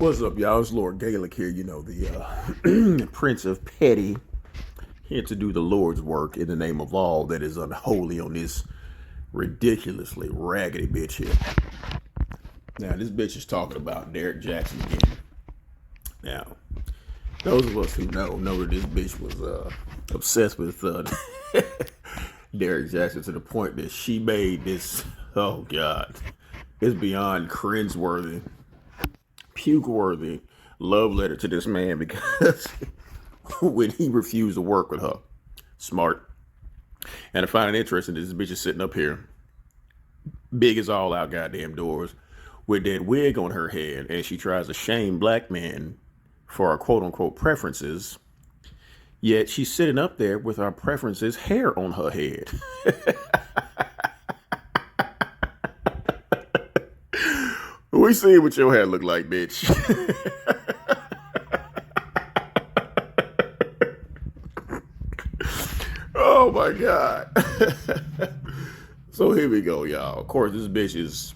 What's up, y'all? It's Lord Gaelic here, the Prince of Petty, here to do the Lord's work in the name of all that is unholy on this ridiculously raggedy bitch here. Now, this bitch is talking about Derrick Jaxn again. Now, those of us who know that this bitch was obsessed with Derrick Jaxn to the point that she made this, oh God, it's beyond cringeworthy, puke-worthy love letter to this man because when he refused to work with her. Smart. And I find it interesting that this bitch is sitting up here, big as all out goddamn doors, with that wig on her head, and she tries to shame black men for our quote-unquote preferences, yet she's sitting up there with our preferences hair on her head. We see what your hair look like, bitch. Oh my God. So here we go, y'all. Of course, this bitch is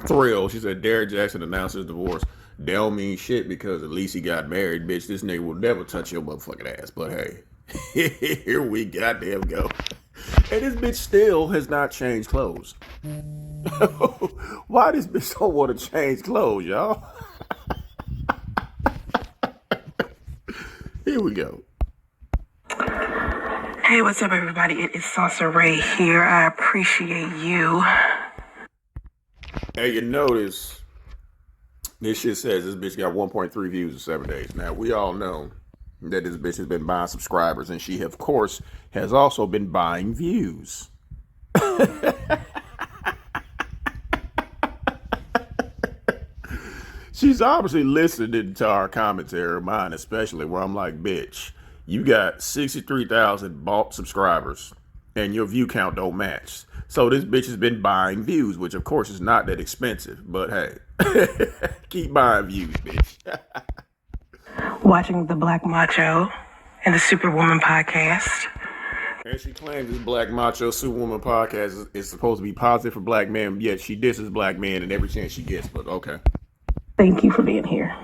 thrilled. She said Derrick Jaxn announced his divorce. They don't mean shit because at least he got married, bitch. This nigga will never touch your motherfucking ass. But hey, here we goddamn go. And this bitch still has not changed clothes. Why this bitch don't want to change clothes, y'all? Here we go. Hey, what's up, everybody? It is Soncerae here. I appreciate you. Hey, you notice this shit says this bitch got 1.3 views in 7 days. Now, we all know that this bitch has been buying subscribers, and she, of course, has also been buying views. She's obviously listening to our commentary, mine especially, where I'm like, bitch, you got 63,000 bought subscribers, and your view count don't match. So this bitch has been buying views, which of course is not that expensive, but hey, keep buying views, bitch. Watching the Black Macho and the Superwoman podcast. And she claims this Black Macho Superwoman podcast is supposed to be positive for black men, yet she disses black men in every chance she gets, but okay. Thank you for being here.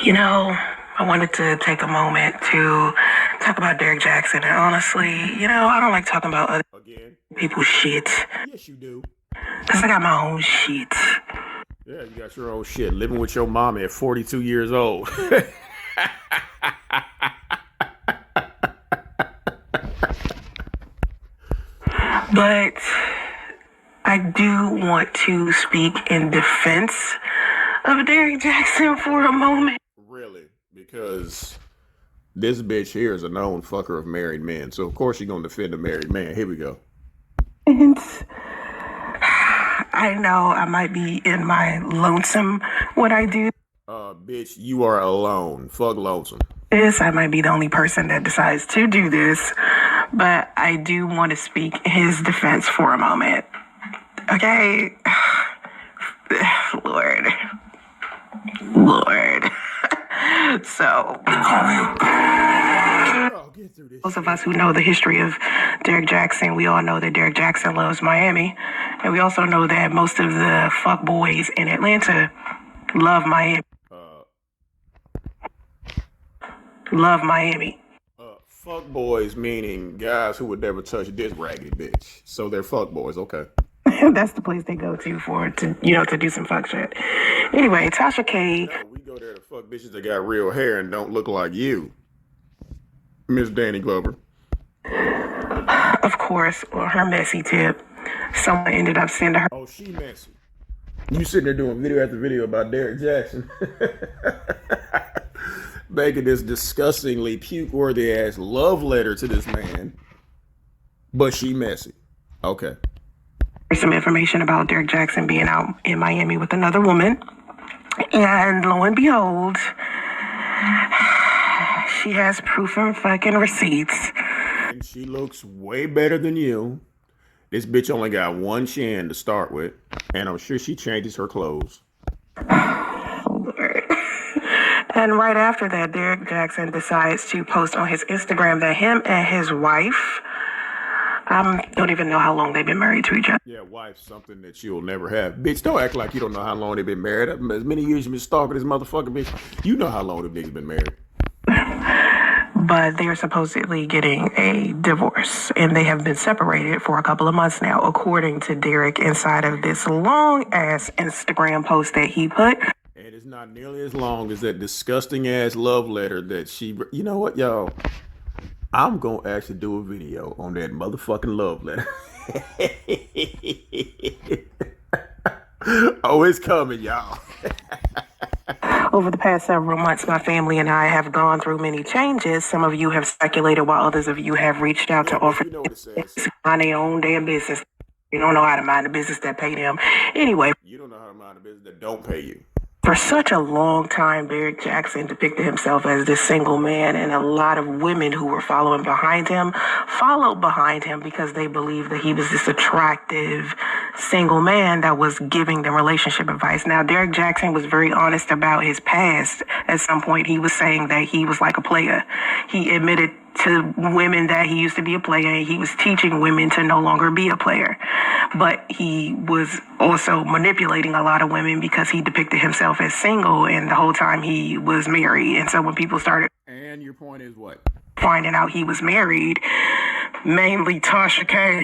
You know, I wanted to take a moment to talk about Derrick Jaxn, and honestly, I don't like talking about other people's shit. Yes, you do. Because I got my own shit. Yeah, you got your own shit. Living with your mama at 42 years old. But I do want to speak in defense of Derrick Jaxn for a moment. Really? Because this bitch here is a known fucker of married men. So, of course, you're going to defend a married man. Here we go. And I know I might be in my lonesome when I do. Bitch, you are alone. Fuck lonesome. This, I might be the only person that decides to do this. But I do want to speak in his defense for a moment. Okay? Lord. So, those of us who know the history of Derrick Jaxn, we all know that Derrick Jaxn loves Miami. And we also know that most of the fuck boys in Atlanta love Miami. Love Miami. Fuck boys meaning guys who would never touch this raggedy bitch. So they're fuck boys, okay. That's the place they go to do some fuck shit. Anyway, Tasha K. No, we go there to fuck bitches that got real hair and don't look like you, Miss Danny Glover. Of course, on her messy tip, someone ended up sending her. Oh, she messy. You sitting there doing video after video about Derrick Jaxn. Making this disgustingly puke-worthy ass love letter to this man. But she messy. Okay. Some information about Derrick Jaxn being out in Miami with another woman. And lo and behold, she has proof and fucking receipts. And she looks way better than you. This bitch only got one chin to start with. And I'm sure she changes her clothes. And right after that, Derrick Jaxn decides to post on his Instagram that him and his wife Don't even know how long they've been married to each other. Yeah, wife's something that you'll never have. Bitch, don't act like you don't know how long they've been married. As many years you've been stalking this motherfucker, bitch, you know how long them niggas been married. But they're supposedly getting a divorce, and they have been separated for a couple of months now, according to Derrick, inside of this long-ass Instagram post that he put. And it's not nearly as long as that disgusting-ass love letter that she... You know what, y'all? I'm going to actually do a video on that motherfucking love letter. Oh, it's coming, y'all. Over the past several months, my family and I have gone through many changes. Some of you have speculated, while others of you have reached out to offer to mind their own damn business. You don't know how to mind the business that pay them. Anyway. You don't know how to mind the business that don't pay you. For such a long time, Derrick Jaxn depicted himself as this single man, and a lot of women who were following behind him followed behind him because they believed that he was this attractive single man that was giving them relationship advice. Now, Derrick Jaxn was very honest about his past. At some point, he was saying that he was like a player. He admitted to women that he used to be a player, and he was teaching women to no longer be a player. But he was also manipulating a lot of women because he depicted himself as single, and the whole time he was married. And so when people started... And your point is what? Finding out he was married, mainly Tasha K.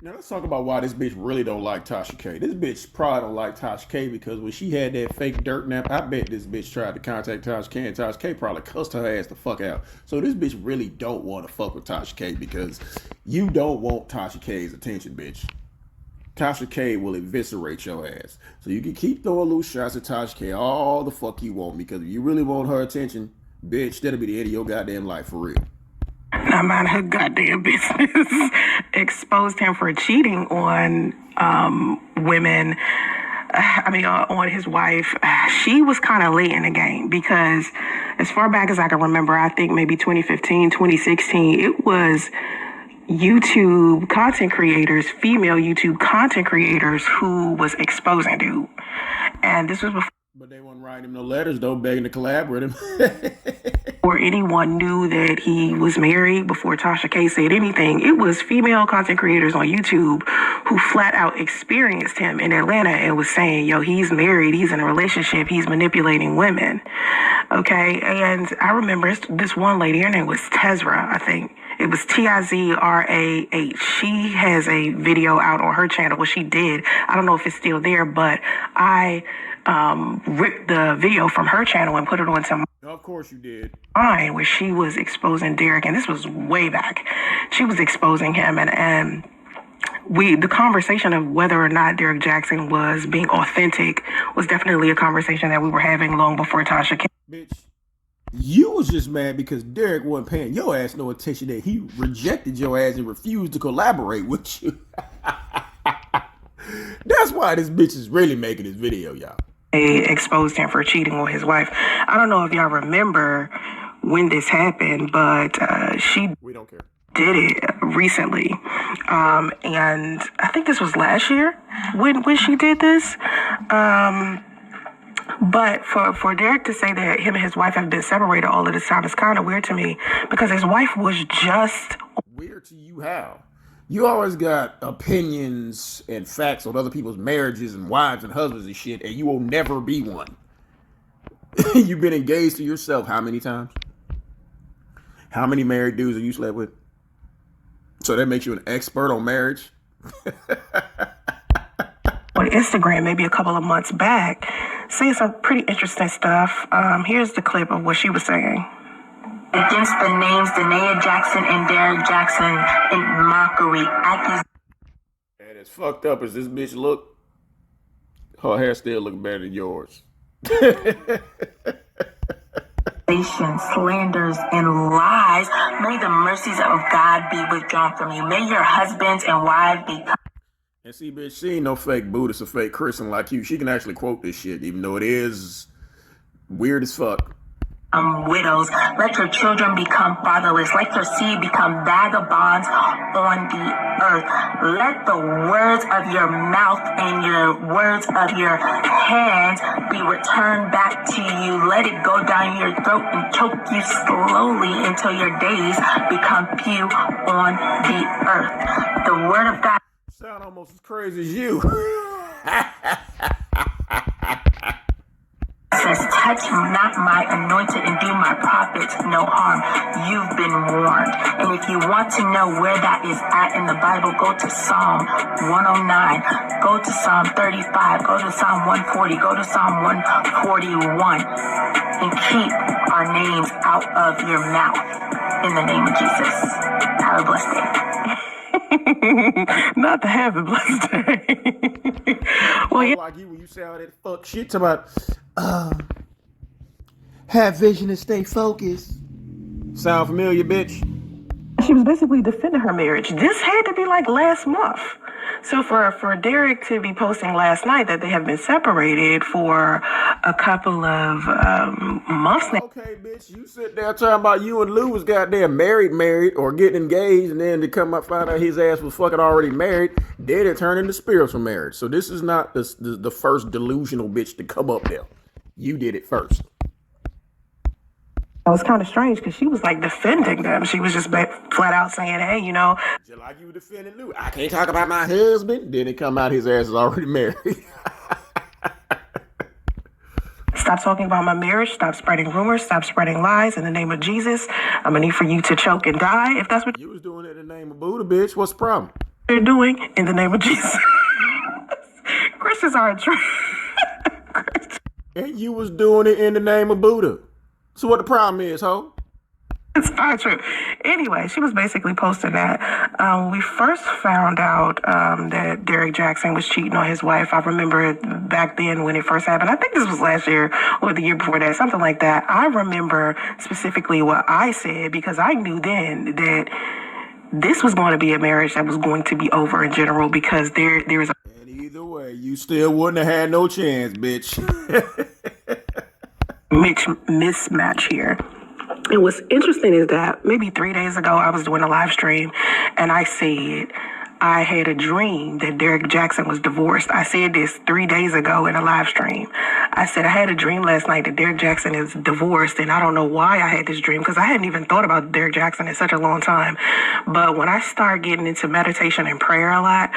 Now let's talk about why this bitch really don't like Tasha K. This bitch probably don't like Tasha K because when she had that fake dirt nap, I bet this bitch tried to contact Tasha K, and Tasha K probably cussed her ass the fuck out. So this bitch really don't want to fuck with Tasha K because you don't want Tasha K's attention, bitch. Tasha K will eviscerate your ass. So you can keep throwing loose shots at Tasha K all the fuck you want, because if you really want her attention, bitch, that'll be the end of your goddamn life for real. Not mind her goddamn business. Exposed him for cheating on women. On his wife. She was kind of late in the game because as far back as I can remember, I think maybe 2015, 2016, it was YouTube content creators, female YouTube content creators who was exposing dude. And this was before... But they weren't writing him no letters, though, begging to collab with him. Or anyone knew that he was married, before Tasha K said anything. It was female content creators on YouTube who flat out experienced him in Atlanta and was saying, yo, he's married, he's in a relationship, he's manipulating women. Okay, and I remember this one lady, her name was Tezra, I think. It was Tizrah. She has a video out on her channel. Well, she did. I don't know if it's still there, but I ripped the video from her channel and put it on some... Of course you did. Mine, where she was exposing Derrick, and this was way back. She was exposing him, and the conversation of whether or not Derrick Jaxn was being authentic was definitely a conversation that we were having long before Tasha came. Bitch, you was just mad because Derrick wasn't paying your ass no attention, that he rejected your ass and refused to collaborate with you. That's why this bitch is really making this video, y'all. They exposed him for cheating on his wife. I don't know if y'all remember when this happened, but we don't care. Did it recently. And I think this was last year when she did this. But for Derrick to say that him and his wife have been separated all of this time is kind of weird to me, because his wife was just... Weird to you how? You always got opinions and facts on other people's marriages and wives and husbands and shit, and you will never be one. You've been engaged to yourself how many times? How many married dudes have you slept with? So that makes you an expert on marriage? On Instagram, maybe a couple of months back, saying some pretty interesting stuff. Here's the clip of what she was saying. Against the names Derrick Jaxn and Derrick Jaxn in mockery. And as fucked up as this bitch look, her hair still look better than yours. Slanders and lies. May the mercies of God be withdrawn from you. May your husbands and wives be... And see, bitch, she ain't no fake Buddhist or fake Christian like you. She can actually quote this shit, even though it is weird as fuck. widows. Let your children become fatherless. Let your seed become vagabonds on the earth. Let the words of your mouth and your words of your hands be returned back to you. Let it go down your throat and choke you slowly until your days become few on the earth. The word of God sound almost as crazy as you. says, touch not my anointed and do my prophets no harm. You've been warned. And if you want to know where that is at in the Bible, go to Psalm 109, go to Psalm 35, go to Psalm 140, go to Psalm 141, and keep our names out of your mouth in the name of Jesus. Have a blessed day. Not to have a blessed day. Well, yeah. Like you when you say all that fuck shit about have vision and stay focused. Sound familiar, bitch? She was basically defending her marriage. This had to be like last month. So for Derrick to be posting last night that they have been separated for a couple of months now. Okay, bitch, you sit there talking about you and Lou was goddamn married or getting engaged, and then to come up find out his ass was fucking already married, then it turned into spiritual marriage. So this is not the first delusional bitch to come up there. You did it first. It was kind of strange because she was like defending them. She was just flat out saying, hey, you know. Just like you were defending Lou. I can't talk about my husband. Then it come out his ass is already married. Stop talking about my marriage. Stop spreading rumors. Stop spreading lies in the name of Jesus. I'm going to need for you to choke and die if that's what you was doing it in the name of Buddha, bitch. What's the problem? You're doing in the name of Jesus. Christians are true. And you was doing it in the name of Buddha. So what the problem is, ho? It's not true. Anyway, she was basically posting that. We first found out that Derrick Jaxn was cheating on his wife. I remember it back then when it first happened. I think this was last year or the year before that, something like that. I remember specifically what I said because I knew then that this was going to be a marriage that was going to be over in general because there's a... And either way, you still wouldn't have had no chance, bitch. mismatch here. And what's interesting is that maybe 3 days ago, I was doing a live stream and I said I had a dream that Derrick Jaxn was divorced. I said this 3 days ago in a live stream. I said I had a dream last night that Derrick Jaxn is divorced, and I don't know why I had this dream because I hadn't even thought about Derrick Jaxn in such a long time. But when I start getting into meditation and prayer a lot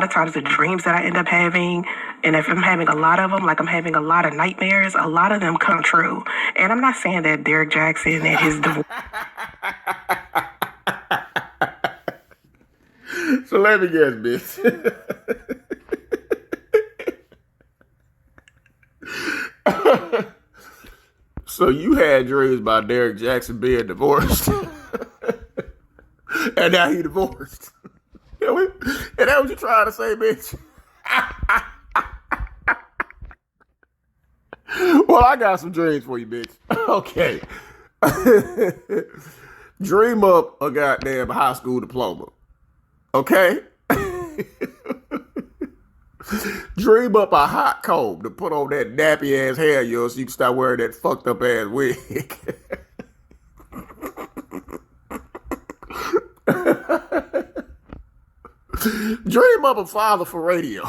of times the dreams that I end up having, and if I'm having a lot of them, like I'm having a lot of nightmares, a lot of them come true. And I'm not saying that Derrick Jaxn and his divorce... So let me guess, bitch. So you had dreams about Derrick Jaxn being divorced. And now he divorced. And that's what you trying to say, bitch? Well, I got some dreams for you, bitch. Okay. Dream up a goddamn high school diploma. Okay? Dream up a hot comb to put on that nappy ass hair of yours so you can stop wearing that fucked up ass wig. Dream up a father for radio.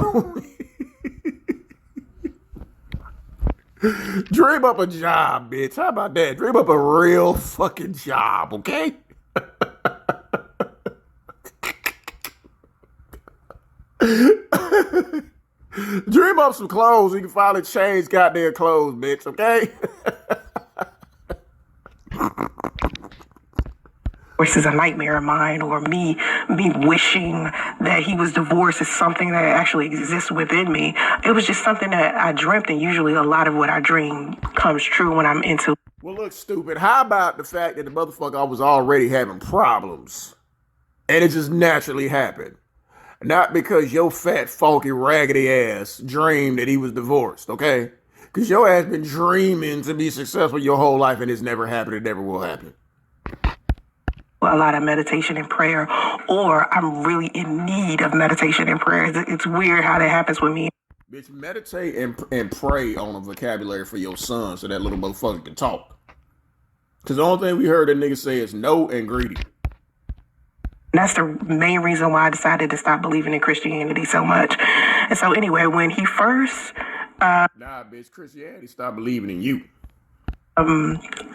Dream up a job, bitch. How about that? Dream up a real fucking job, okay? Dream up some clothes so you can finally change goddamn clothes, bitch, okay? Divorce is a nightmare of mine, or me wishing that he was divorced is something that actually exists within me. It was just something that I dreamt, and usually a lot of what I dream comes true when I'm into. Well, look, stupid. How about the fact that the motherfucker was already having problems, and it just naturally happened? Not because your fat, funky, raggedy ass dreamed that he was divorced, okay? Because your ass been dreaming to be successful your whole life, and it's never happened. It never will happen. A lot of meditation and prayer, or I'm really in need of meditation and prayer. It's weird how that happens with me. Bitch, meditate and pray on a vocabulary for your son so that little motherfucker can talk. Because the only thing we heard that nigga say is no and greedy. That's the main reason why I decided to stop believing in Christianity so much. And so anyway, when he first... Nah, bitch, Christianity stopped believing in you. I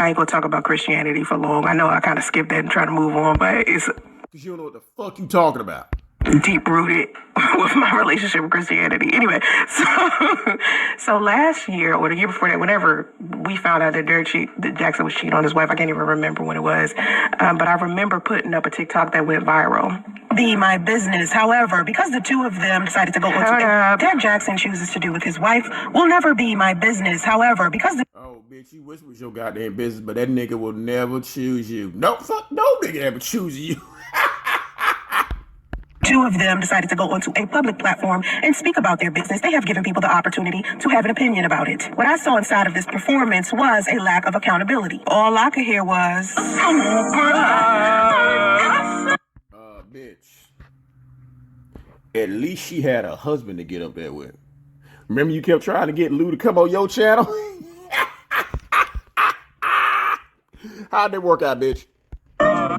ain't gonna talk about Christianity for long. I know I kind of skipped that and try to move on, but it's... Because you don't know what the fuck you talking about. Deep rooted with my relationship with Christianity. Anyway, so last year or the year before that, whenever we found out that Derrick Jaxn was cheating on his wife, I can't even remember when it was, but I remember putting up a TikTok that went viral. Be my business. However, because the two of them decided to go into Derrick Jaxn chooses to do with his wife will never be my business. However, because oh, bitch, you wish it was your goddamn business, but that nigga will never choose you. No, fuck, no nigga ever choose you. Two of them decided to go onto a public platform and speak about their business. They have given people the opportunity to have an opinion about it. What I saw inside of this performance was a lack of accountability. All I could hear was... bitch. At least she had a husband to get up there with. Remember you kept trying to get Lou to come on your channel? How'd that work out, bitch?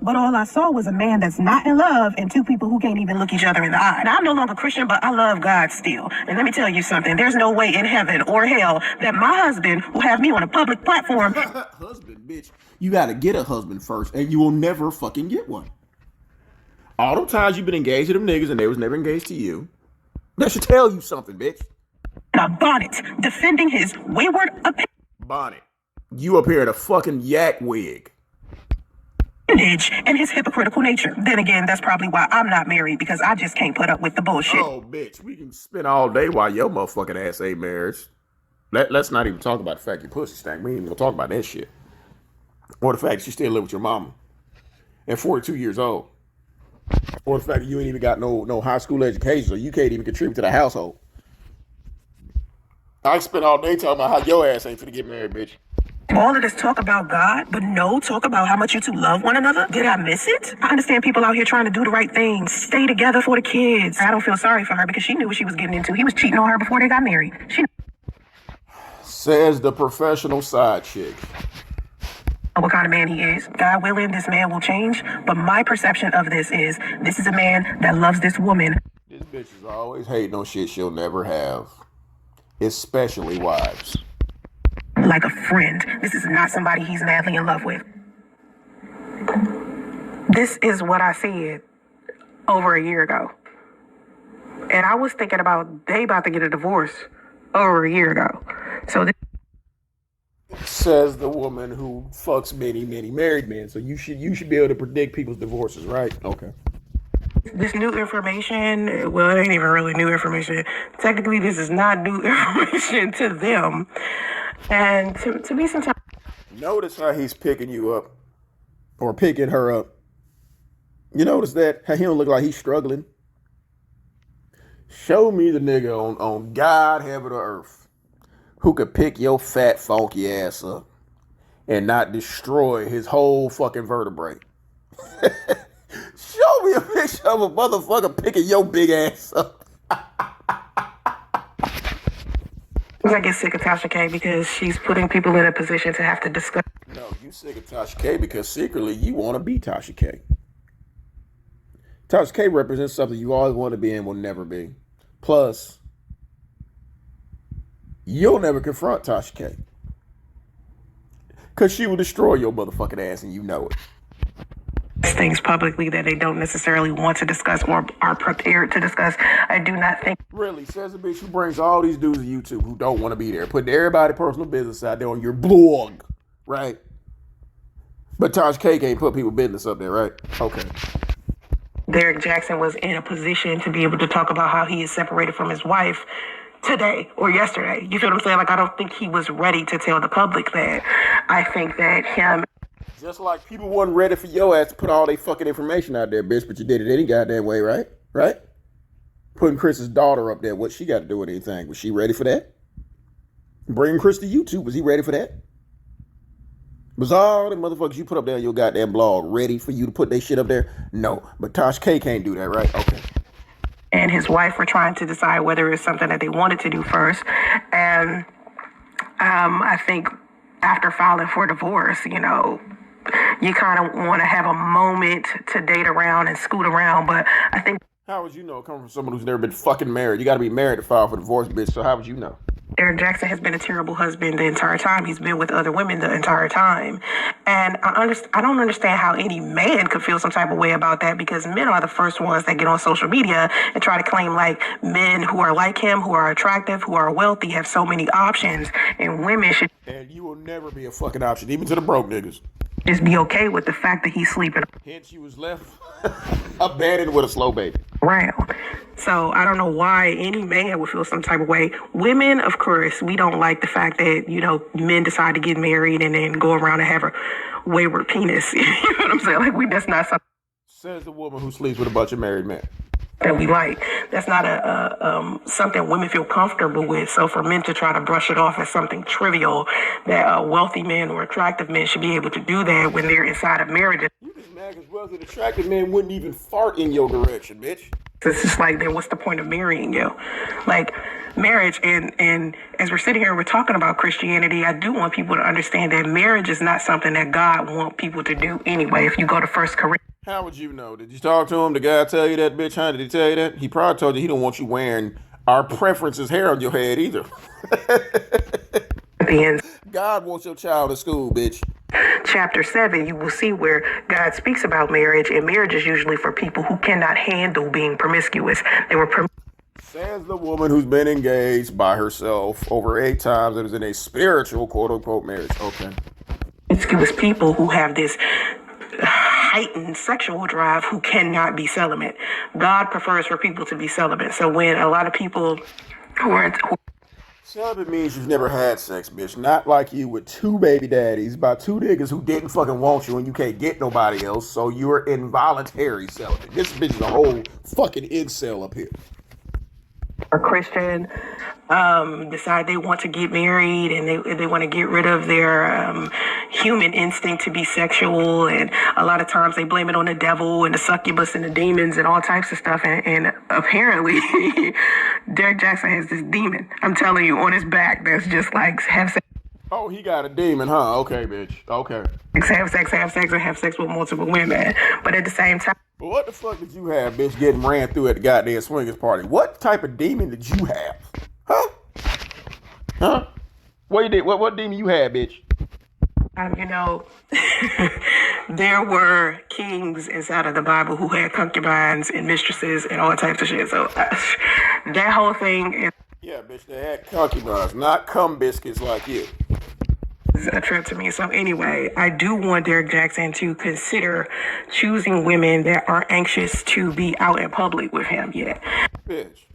But all I saw was a man that's not in love and two people who can't even look each other in the eye. Now, I'm no longer Christian, but I love God still. And let me tell you something. There's no way in heaven or hell that my husband will have me on a public platform. Husband, bitch. You gotta get a husband first, and you will never fucking get one. All them times you've been engaged to them niggas and they was never engaged to you. That should tell you something, bitch. A bonnet defending his wayward opinion. Bonnet. You up here in a fucking yak wig. And his hypocritical nature. Then again, that's probably why I'm not married, because I just can't put up with the bullshit. Oh, bitch, we can spend all day while your motherfucking ass ain't married. Let's not even talk about the fact your pussy stank. We ain't even gonna talk about that shit. Or the fact that you still live with your mama at 42 years old. Or the fact that you ain't even got no high school education, so you can't even contribute to the household. I spent all day talking about how your ass ain't finna get married, bitch. All of this talk about God, but no talk about how much you two love one another. Did I miss it? I understand people out here trying to do the right thing, stay together for the kids. I don't feel sorry for her because she knew what she was getting into. He was cheating on her before they got married. Says the professional side chick. What kind of man he is. God willing, this man will change. But my perception of this is a man that loves this woman. This bitch is always hating on shit she'll never have. Especially wives. Like a friend. This is not somebody he's madly in love with. This is what I said over a year ago. And I was thinking about they about to get a divorce over a year ago. So this says the woman who fucks many married men. So you should be able to predict people's divorces, right? Okay. This new information, well, it ain't even really new information. Technically, this is not new information to them. And to me, sometimes. Notice how he's picking you up or picking her up. You notice that? How he don't look like he's struggling? Show me the nigga on God, heaven, or earth who could pick your fat, funky ass up and not destroy his whole fucking vertebrae. Show me a picture of a motherfucker picking your big ass up. I get sick of Tasha K because she's putting people in a position to have to discuss. No, you sick of Tasha K because secretly you want to be Tasha K. Tasha K represents something you always want to be and will never be. Plus, you'll never confront Tasha K. Because she will destroy your motherfucking ass and you know it. Things publicly that they don't necessarily want to discuss or are prepared to discuss. I do not think. Really, says a bitch who brings all these dudes to YouTube who don't want to be there, putting everybody's personal business out there on your blog, right? But Tasha K can't put people's business up there, right? Okay. Derrick Jaxn was in a position to be able to talk about how he is separated from his wife today or yesterday. You feel what I'm saying? Like, I don't think he was ready to tell the public that. I think that him. Just like people wasn't ready for your ass to put all their fucking information out there, bitch, but you did it any goddamn way, right? Right? Putting Chris's daughter up there, what she got to do with anything? Was she ready for that? Bringing Chris to YouTube, was he ready for that? Was all the motherfuckers you put up there on your goddamn blog ready for you to put their shit up there? No, but Tasha K can't do that, right? Okay. And his wife were trying to decide whether it's something that they wanted to do first. And I think after filing for divorce, you kind of want to have a moment to date around and scoot around. But I think. How would you know coming from someone who's never been fucking married? You got to be married to file for divorce, bitch. So how would you know? Derrick Jaxn has been a terrible husband the entire time. He's been with other women the entire time. And I don't understand how any man could feel some type of way about that, because men are the first ones that get on social media and try to claim like men who are like him, who are attractive, who are wealthy, have so many options, and women should. And you will never be a fucking option, even to the broke niggas. Just be okay with the fact that he's sleeping Hence, you was left abandoned with a slow baby. around. So I don't know why any man would feel some type of way. Women, of course, we don't like the fact that, men decide to get married and then go around and have a wayward penis. You know what I'm saying? Like, that's not something. Says the woman who sleeps with a bunch of married men. That we like. That's not something women feel comfortable with. So for men to try to brush it off as something trivial, that wealthy men or attractive men should be able to do that when they're inside of marriages. You just mad because wealthy and attractive men wouldn't even fart in your direction, bitch. It's just like, then what's the point of marrying you? Like, marriage, and as we're sitting here, we're talking about Christianity, I do want people to understand that marriage is not something that God wants people to do anyway. If you go to 1 Corinthians. How would you know? Did you talk to him? The guy tell you that, bitch? Huh? Did he tell you that? He probably told you he don't want you wearing our preferences hair on your head either. God wants your child in school, bitch. Chapter 7, you will see where God speaks about marriage, and marriage is usually for people who cannot handle being promiscuous. Says the woman who's been engaged by herself over 8 times and is in a spiritual quote-unquote marriage. Okay. Promiscuous people who have this heightened sexual drive who cannot be celibate. God prefers for people to be celibate. So when a lot of people celibate means you've never had sex, bitch. Not like you with 2 baby daddies by 2 niggas who didn't fucking want you and you can't get nobody else, so you're involuntary celibate. This bitch is a whole fucking incel up here. Or Christian, decide they want to get married and they want to get rid of their human instinct to be sexual, and a lot of times they blame it on the devil and the succubus and the demons and all types of stuff, and apparently Derrick Jaxn has this demon, I'm telling you, on his back that's just like have sex. Oh, he got a demon, huh? Okay, bitch. Okay. Have sex, and have sex with multiple women, but at the same time. But what the fuck did you have, bitch, getting ran through at the goddamn swingers party? What type of demon did you have? Huh? Huh? What you did? What demon you had, bitch? There were kings inside of the Bible who had concubines and mistresses and all types of shit. So that whole thing is. Yeah, bitch, they had concubines, not cum biscuits like you. A trip to me. So anyway, I do want Derrick Jaxn to consider choosing women that are anxious to be out in public with him. Yeah. Bitch.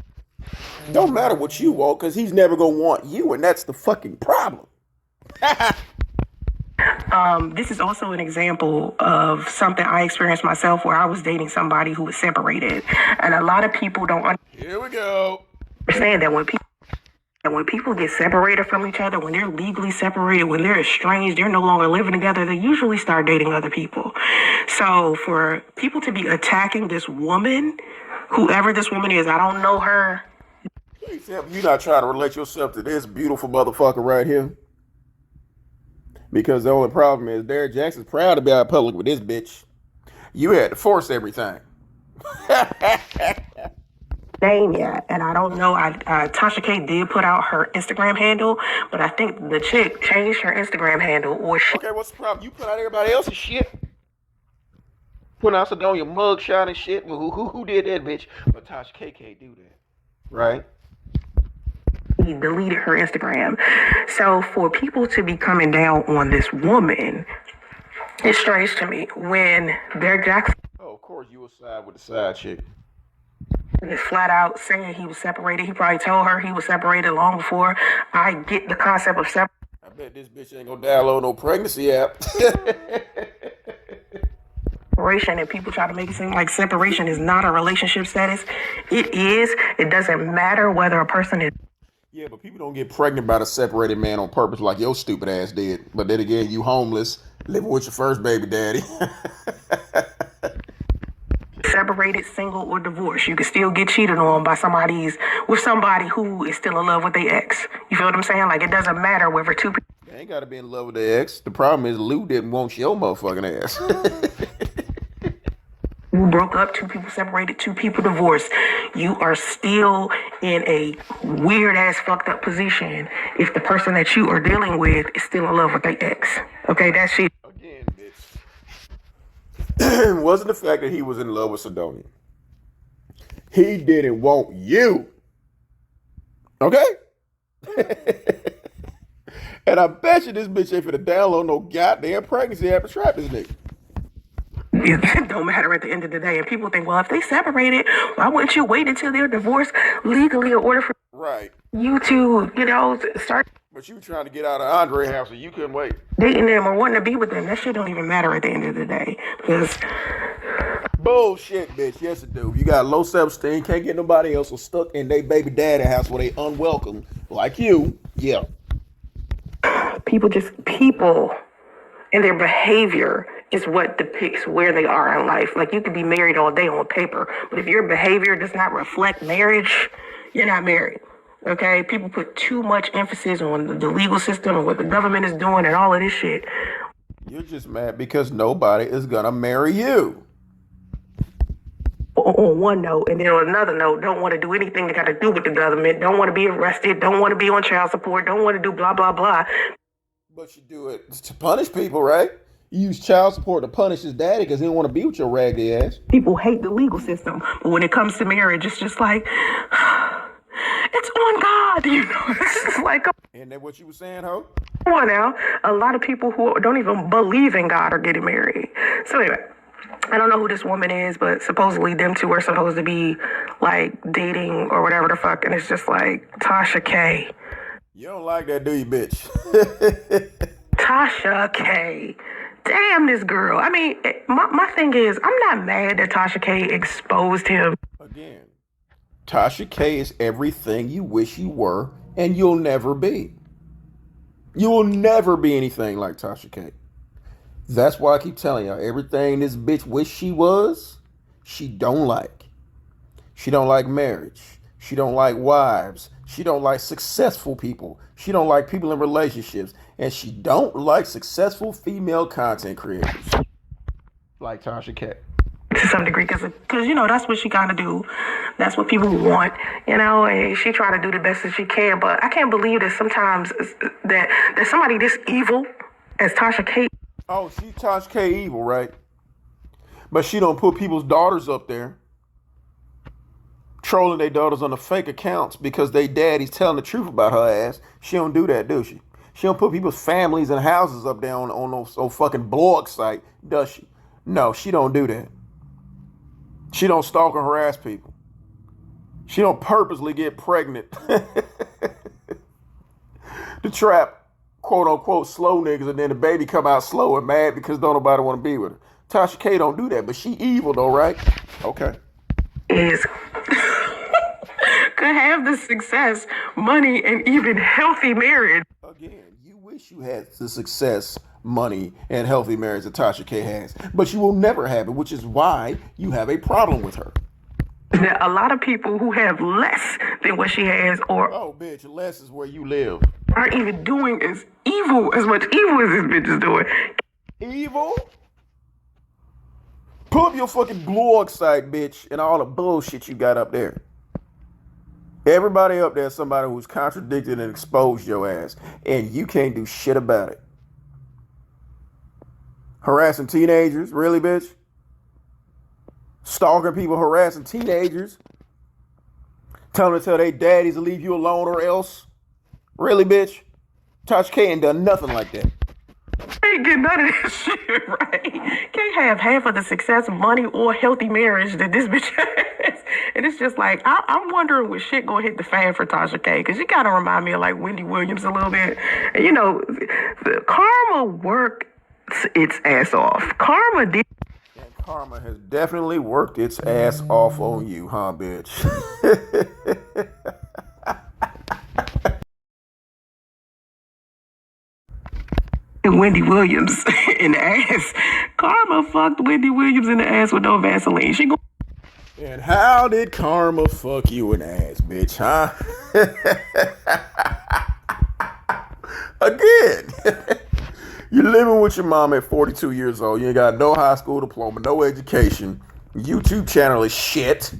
Don't matter what you want, because he's never going to want you, and that's the fucking problem. This is also an example of something I experienced myself where I was dating somebody who was separated. And a lot of people don't Here we go. understand that when people get separated from each other, when they're legally separated, when they're estranged, they're no longer living together, they usually start dating other people. So for people to be attacking this woman, whoever this woman is, I don't know her. You're not trying to relate yourself to this beautiful motherfucker right here. Because the only problem is Derrick Jaxn's proud to be out in public with this bitch. You had to force everything. Name yet, and I don't know. Tasha K did put out her Instagram handle, but I think the chick changed her Instagram handle, or she. Okay, what's the problem? You put out everybody else's shit. Put out something on your mugshot and shit. Well, who did that, bitch? But Tasha K can't do that, right? He deleted her Instagram. So for people to be coming down on this woman, it's strange to me when Derrick Jaxn. Oh, of course you will side with the side chick. Is flat out saying he was separated. He probably told her he was separated long before. I get the concept of separation. I bet this bitch ain't gonna download no pregnancy app. And people try to make it seem like separation is not a relationship status. It is. It doesn't matter whether a person is. Yeah, but people don't get pregnant by the separated man on purpose like your stupid ass did. But then again, you homeless, living with your first baby daddy. Separated, single, or divorced, you can still get cheated on by somebody who is still in love with their ex. You feel what I'm saying? Like, it doesn't matter whether two people. ain't got to be in love with the ex. The problem is Lou didn't want your motherfucking ass. You broke up, two people separated, two people divorced. You are still in a weird ass fucked up position if the person that you are dealing with is still in love with their ex. Okay, that shit. Again, bitch. Wasn't the fact that he was in love with Sidonia. He didn't want you. Okay? And I bet you this bitch ain't finna download no goddamn pregnancy app to trap this nigga. It don't matter at the end of the day. And people think, well, if they separated, why wouldn't you wait until they're divorced legally in order for you to, start But you trying to get out of Andre's house and you couldn't wait. dating them or wanting to be with them? That shit don't even matter at the end of the day. Because bullshit, bitch. Yes, it do. You got low self-esteem, can't get nobody else, or stuck in their baby daddy house where they unwelcome, like you. Yeah. people and their behavior is what depicts where they are in life. Like, you could be married all day on paper, but if your behavior does not reflect marriage, you're not married. Okay? People put too much emphasis on the legal system and what the government is doing and all of this shit. You're just mad because nobody is gonna marry you. On one note, and then on another note, don't want to do anything that got to do with the government, don't want to be arrested, don't want to be on child support, don't want to do blah, blah, blah. But you do it to punish people, right? You use child support to punish his daddy because he don't want to be with your raggedy ass. People hate the legal system, but when it comes to marriage, it's just like, it's on God, It's just like, Isn't that what you were saying, ho? come on now. A lot of people who don't even believe in God are getting married. So anyway, I don't know who this woman is, but supposedly them two are supposed to be like dating or whatever the fuck, and it's just like, Tasha K. You don't like that, do you, bitch? Tasha K. Damn, this girl. I mean, my thing is, I'm not mad that Tasha K exposed him. Again, Tasha K is everything you wish you were, and you'll never be. You will never be anything like Tasha K. That's why I keep telling y'all, everything this bitch wish she was, she don't like. She don't like marriage. She don't like wives. She don't like successful people. She don't like people in relationships. And she don't like successful female content creators. Like Tasha K. To some degree, because that's what she kind of do. That's what people want, and she try to do the best that she can. But I can't believe that sometimes that somebody this evil as Tasha K. Oh, she Tasha K evil, right? But she don't put people's daughters up there trolling their daughters on the fake accounts because they daddy's telling the truth about her ass. She don't do that, do she? She don't put people's families and houses up there on no fucking blog site, does she? No, she don't do that. She don't stalk and harass people. She don't purposely get pregnant to trap quote unquote slow niggas, and then the baby come out slow and mad because don't nobody want to be with her. Tasha K don't do that, but she evil though, right? Okay. Is could have the success, money, and even healthy marriage. Again, you wish you had the success, money, and healthy marriage that Tasha K has, but you will never have it, which is why you have a problem with her. That a lot of people who have less than what she has, or bitch, less is where you live, aren't even doing as much evil as this bitch is doing. Evil? Pull up your fucking blog site, bitch, and all the bullshit you got up there. Everybody up there is somebody who's contradicted and exposed your ass, and you can't do shit about it. Harassing teenagers? Really, bitch? Stalking people, harassing teenagers? Telling them to tell their daddies to leave you alone or else? Really, bitch? Tasha K ain't done nothing like that. Ain't get none of this shit, right? Can't have half of the success, money, or healthy marriage that this bitch has. And it's just like, I'm wondering when shit gonna hit the fan for Tasha K, because she kind of remind me of like Wendy Williams a little bit. And the karma worked its ass off. Karma did. And karma has definitely worked its ass off on you, huh, bitch? Wendy Williams in the ass. Karma fucked Wendy Williams in the ass with no Vaseline. And how did karma fuck you in the ass, bitch, huh? Again, you're living with your mom at 42 years old. You ain't got no high school diploma, no education. YouTube channel is shit.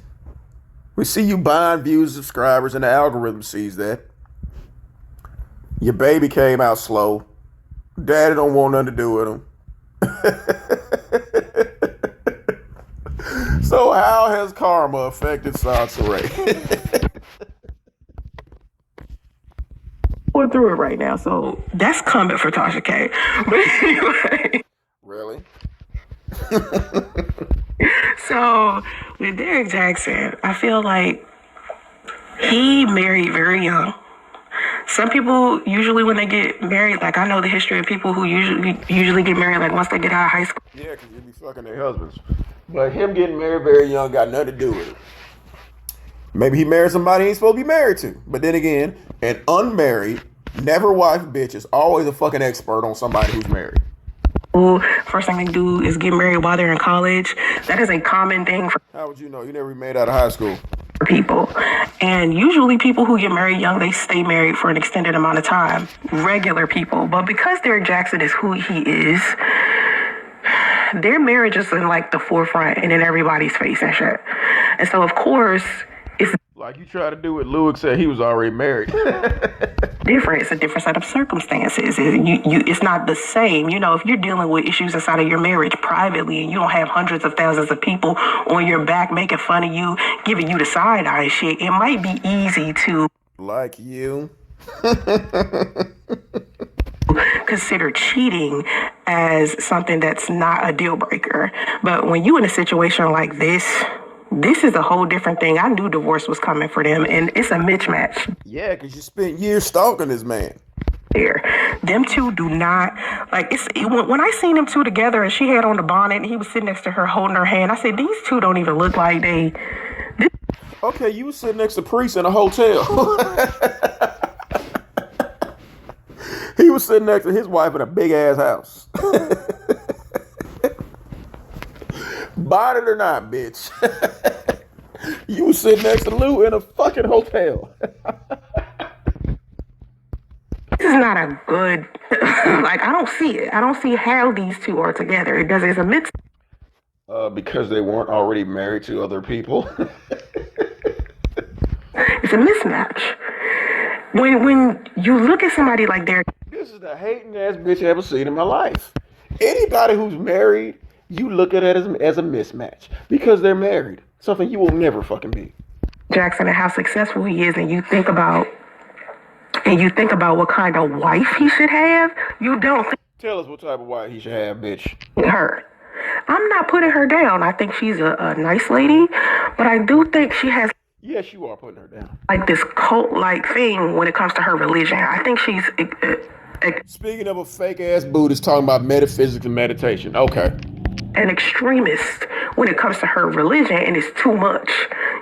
We see you buying views, subscribers, and the algorithm sees that. Your baby came out slow. Daddy don't want nothing to do with him. So how has karma affected Soncerae? Going through it right now, so that's coming for Tasha K. But anyway. Really? So with Derrick Jaxn, I feel like he married very young. Some people usually when they get married, like I know the history of people who usually get married like once they get out of high school. Yeah, because you be fucking their husbands. But him getting married very young got nothing to do with it. Maybe he married somebody he ain't supposed to be married to. But then again, an unmarried, never wife bitch is always a fucking expert on somebody who's married. First thing they do is get married while they're in college. That is a common thing for How would you know? You never made out of high school. people. And usually people who get married young, they stay married for an extended amount of time. Regular people. But because Derrick Jaxn is who he is, their marriage is in like the forefront and in everybody's face and shit. And so of course, it's Like you try to do what Louis said, he was already married. different. It's a different set of circumstances. It's not the same. You know, if you're dealing with issues inside of your marriage privately and you don't have hundreds of thousands of people on your back making fun of you, giving you the side eye and shit, it might be easy to Like you. consider cheating as something that's not a deal breaker. But when you in a situation like this is a whole different thing. I knew divorce was coming for them, and it's a mismatch. Yeah, because you spent years stalking this man. There, them two do not like. When I seen them two together, and she had on the bonnet, and he was sitting next to her holding her hand. I said, these two don't even look like they. Okay, you was sitting next to Priest in a hotel. He was sitting next to his wife in a big ass house. Bonnet or not, bitch. You was sitting next to Lou in a fucking hotel. This is not a good. Like I don't see it. I don't see how these two are together. It doesn't. It's a mix. Because they weren't already married to other people. It's a mismatch. When you look at somebody like Derrick. This is the hating ass bitch I ever seen in my life. Anybody who's married, you look at it as a mismatch because they're married. Something you will never fucking be. Jaxn and how successful he is, and you think about what kind of wife he should have, you don't think Tell us what type of wife he should have, bitch. her. I'm not putting her down. I think she's a nice lady, but I do think she has Yes, you are putting her down. like this cult-like thing when it comes to her religion. I think she's Speaking of a fake ass Buddhist talking about metaphysics and meditation. Okay. an extremist when it comes to her religion, and it's too much.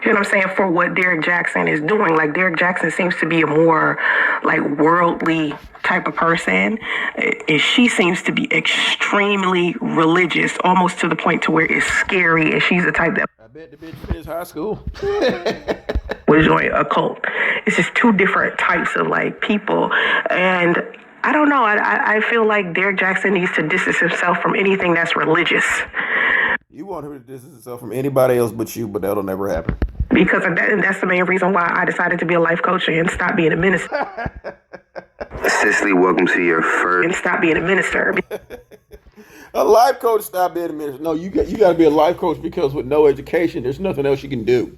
You know what I'm saying? For what Derrick Jaxn is doing. Like Derrick Jaxn seems to be a more like worldly type of person, and she seems to be extremely religious, almost to the point to where it's scary, and she's the type that I bet the bitch finished high school. would join a cult. It's just two different types of like people, and I don't know. I feel like Derrick Jaxn needs to distance himself from anything that's religious. You want her to distance herself from anybody else but you, but that'll never happen. Because of that, and that's the main reason why I decided to be a life coach and stop being a minister. Cicely, welcome to your first. And stop being a minister. A life coach stop being a minister. No, you got to be a life coach because with no education, there's nothing else you can do.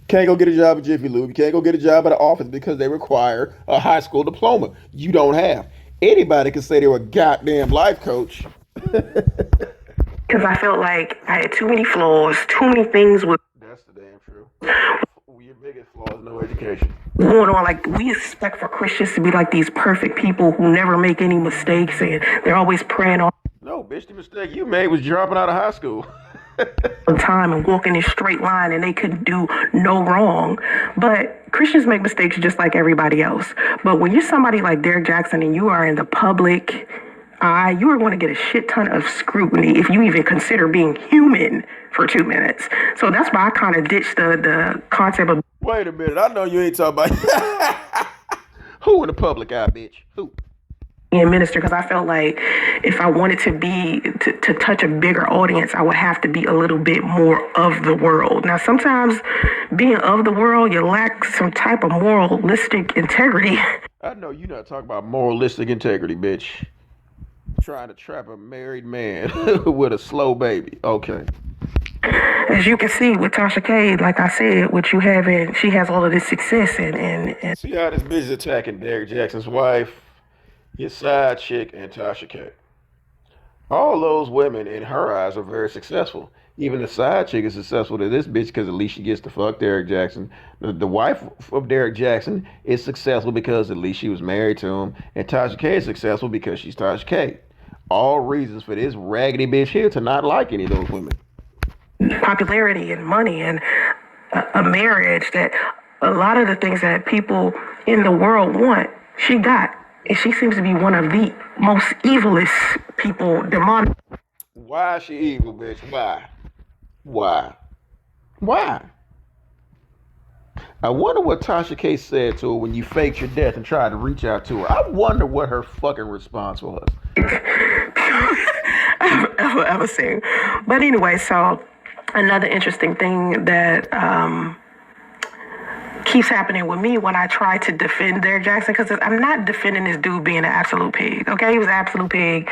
Can't go get a job at Jiffy Lube. You can't go get a job at an office because they require a high school diploma. You don't have. Anybody can say they were a goddamn life coach. Because I felt like I had too many flaws, too many things with That's the damn true. Your biggest flaw is no education. going on. Like, we expect for Christians to be like these perfect people who never make any mistakes, and they're always praying all No, bitch, the mistake you made was dropping out of high school. the time and walking in a straight line, and they couldn't do no wrong. But Christians make mistakes just like everybody else. But when you're somebody like Derrick Jaxn and you are in the public eye, you are going to get a shit ton of scrutiny if you even consider being human for 2 minutes. So that's why I kind of ditched the concept of Wait a minute, I know you ain't talking about who in the public eye, bitch. Who? and minister, because I felt like if I wanted to touch a bigger audience, I would have to be a little bit more of the world. Now, sometimes being of the world, you lack some type of moralistic integrity. I know you're not talking about moralistic integrity, bitch. Trying to trap a married man with a slow baby. Okay. As you can see with Tasha K, like I said, what you having, she has all of this success and See how this bitch is attacking Derrick Jaxn's wife, his side chick, and Tasha K. All those women in her eyes are very successful. Even the side chick is successful to this bitch because at least she gets to fuck Derrick Jaxn. The wife of Derrick Jaxn is successful because at least she was married to him. And Tasha K is successful because she's Tasha K. All reasons for this raggedy bitch here to not like any of those women. popularity and money and a marriage, that a lot of the things that people in the world want, she got. And she seems to be one of the most evilest people, demonic. Why is she evil, bitch? Why? Why? Why? I wonder what Tasha K said to her when you faked your death and tried to reach out to her. I wonder what her fucking response was. ever seen. But anyway, so another interesting thing that keeps happening with me when I try to defend Derrick Jaxn, because I'm not defending this dude being an absolute pig. Okay, he was an absolute pig.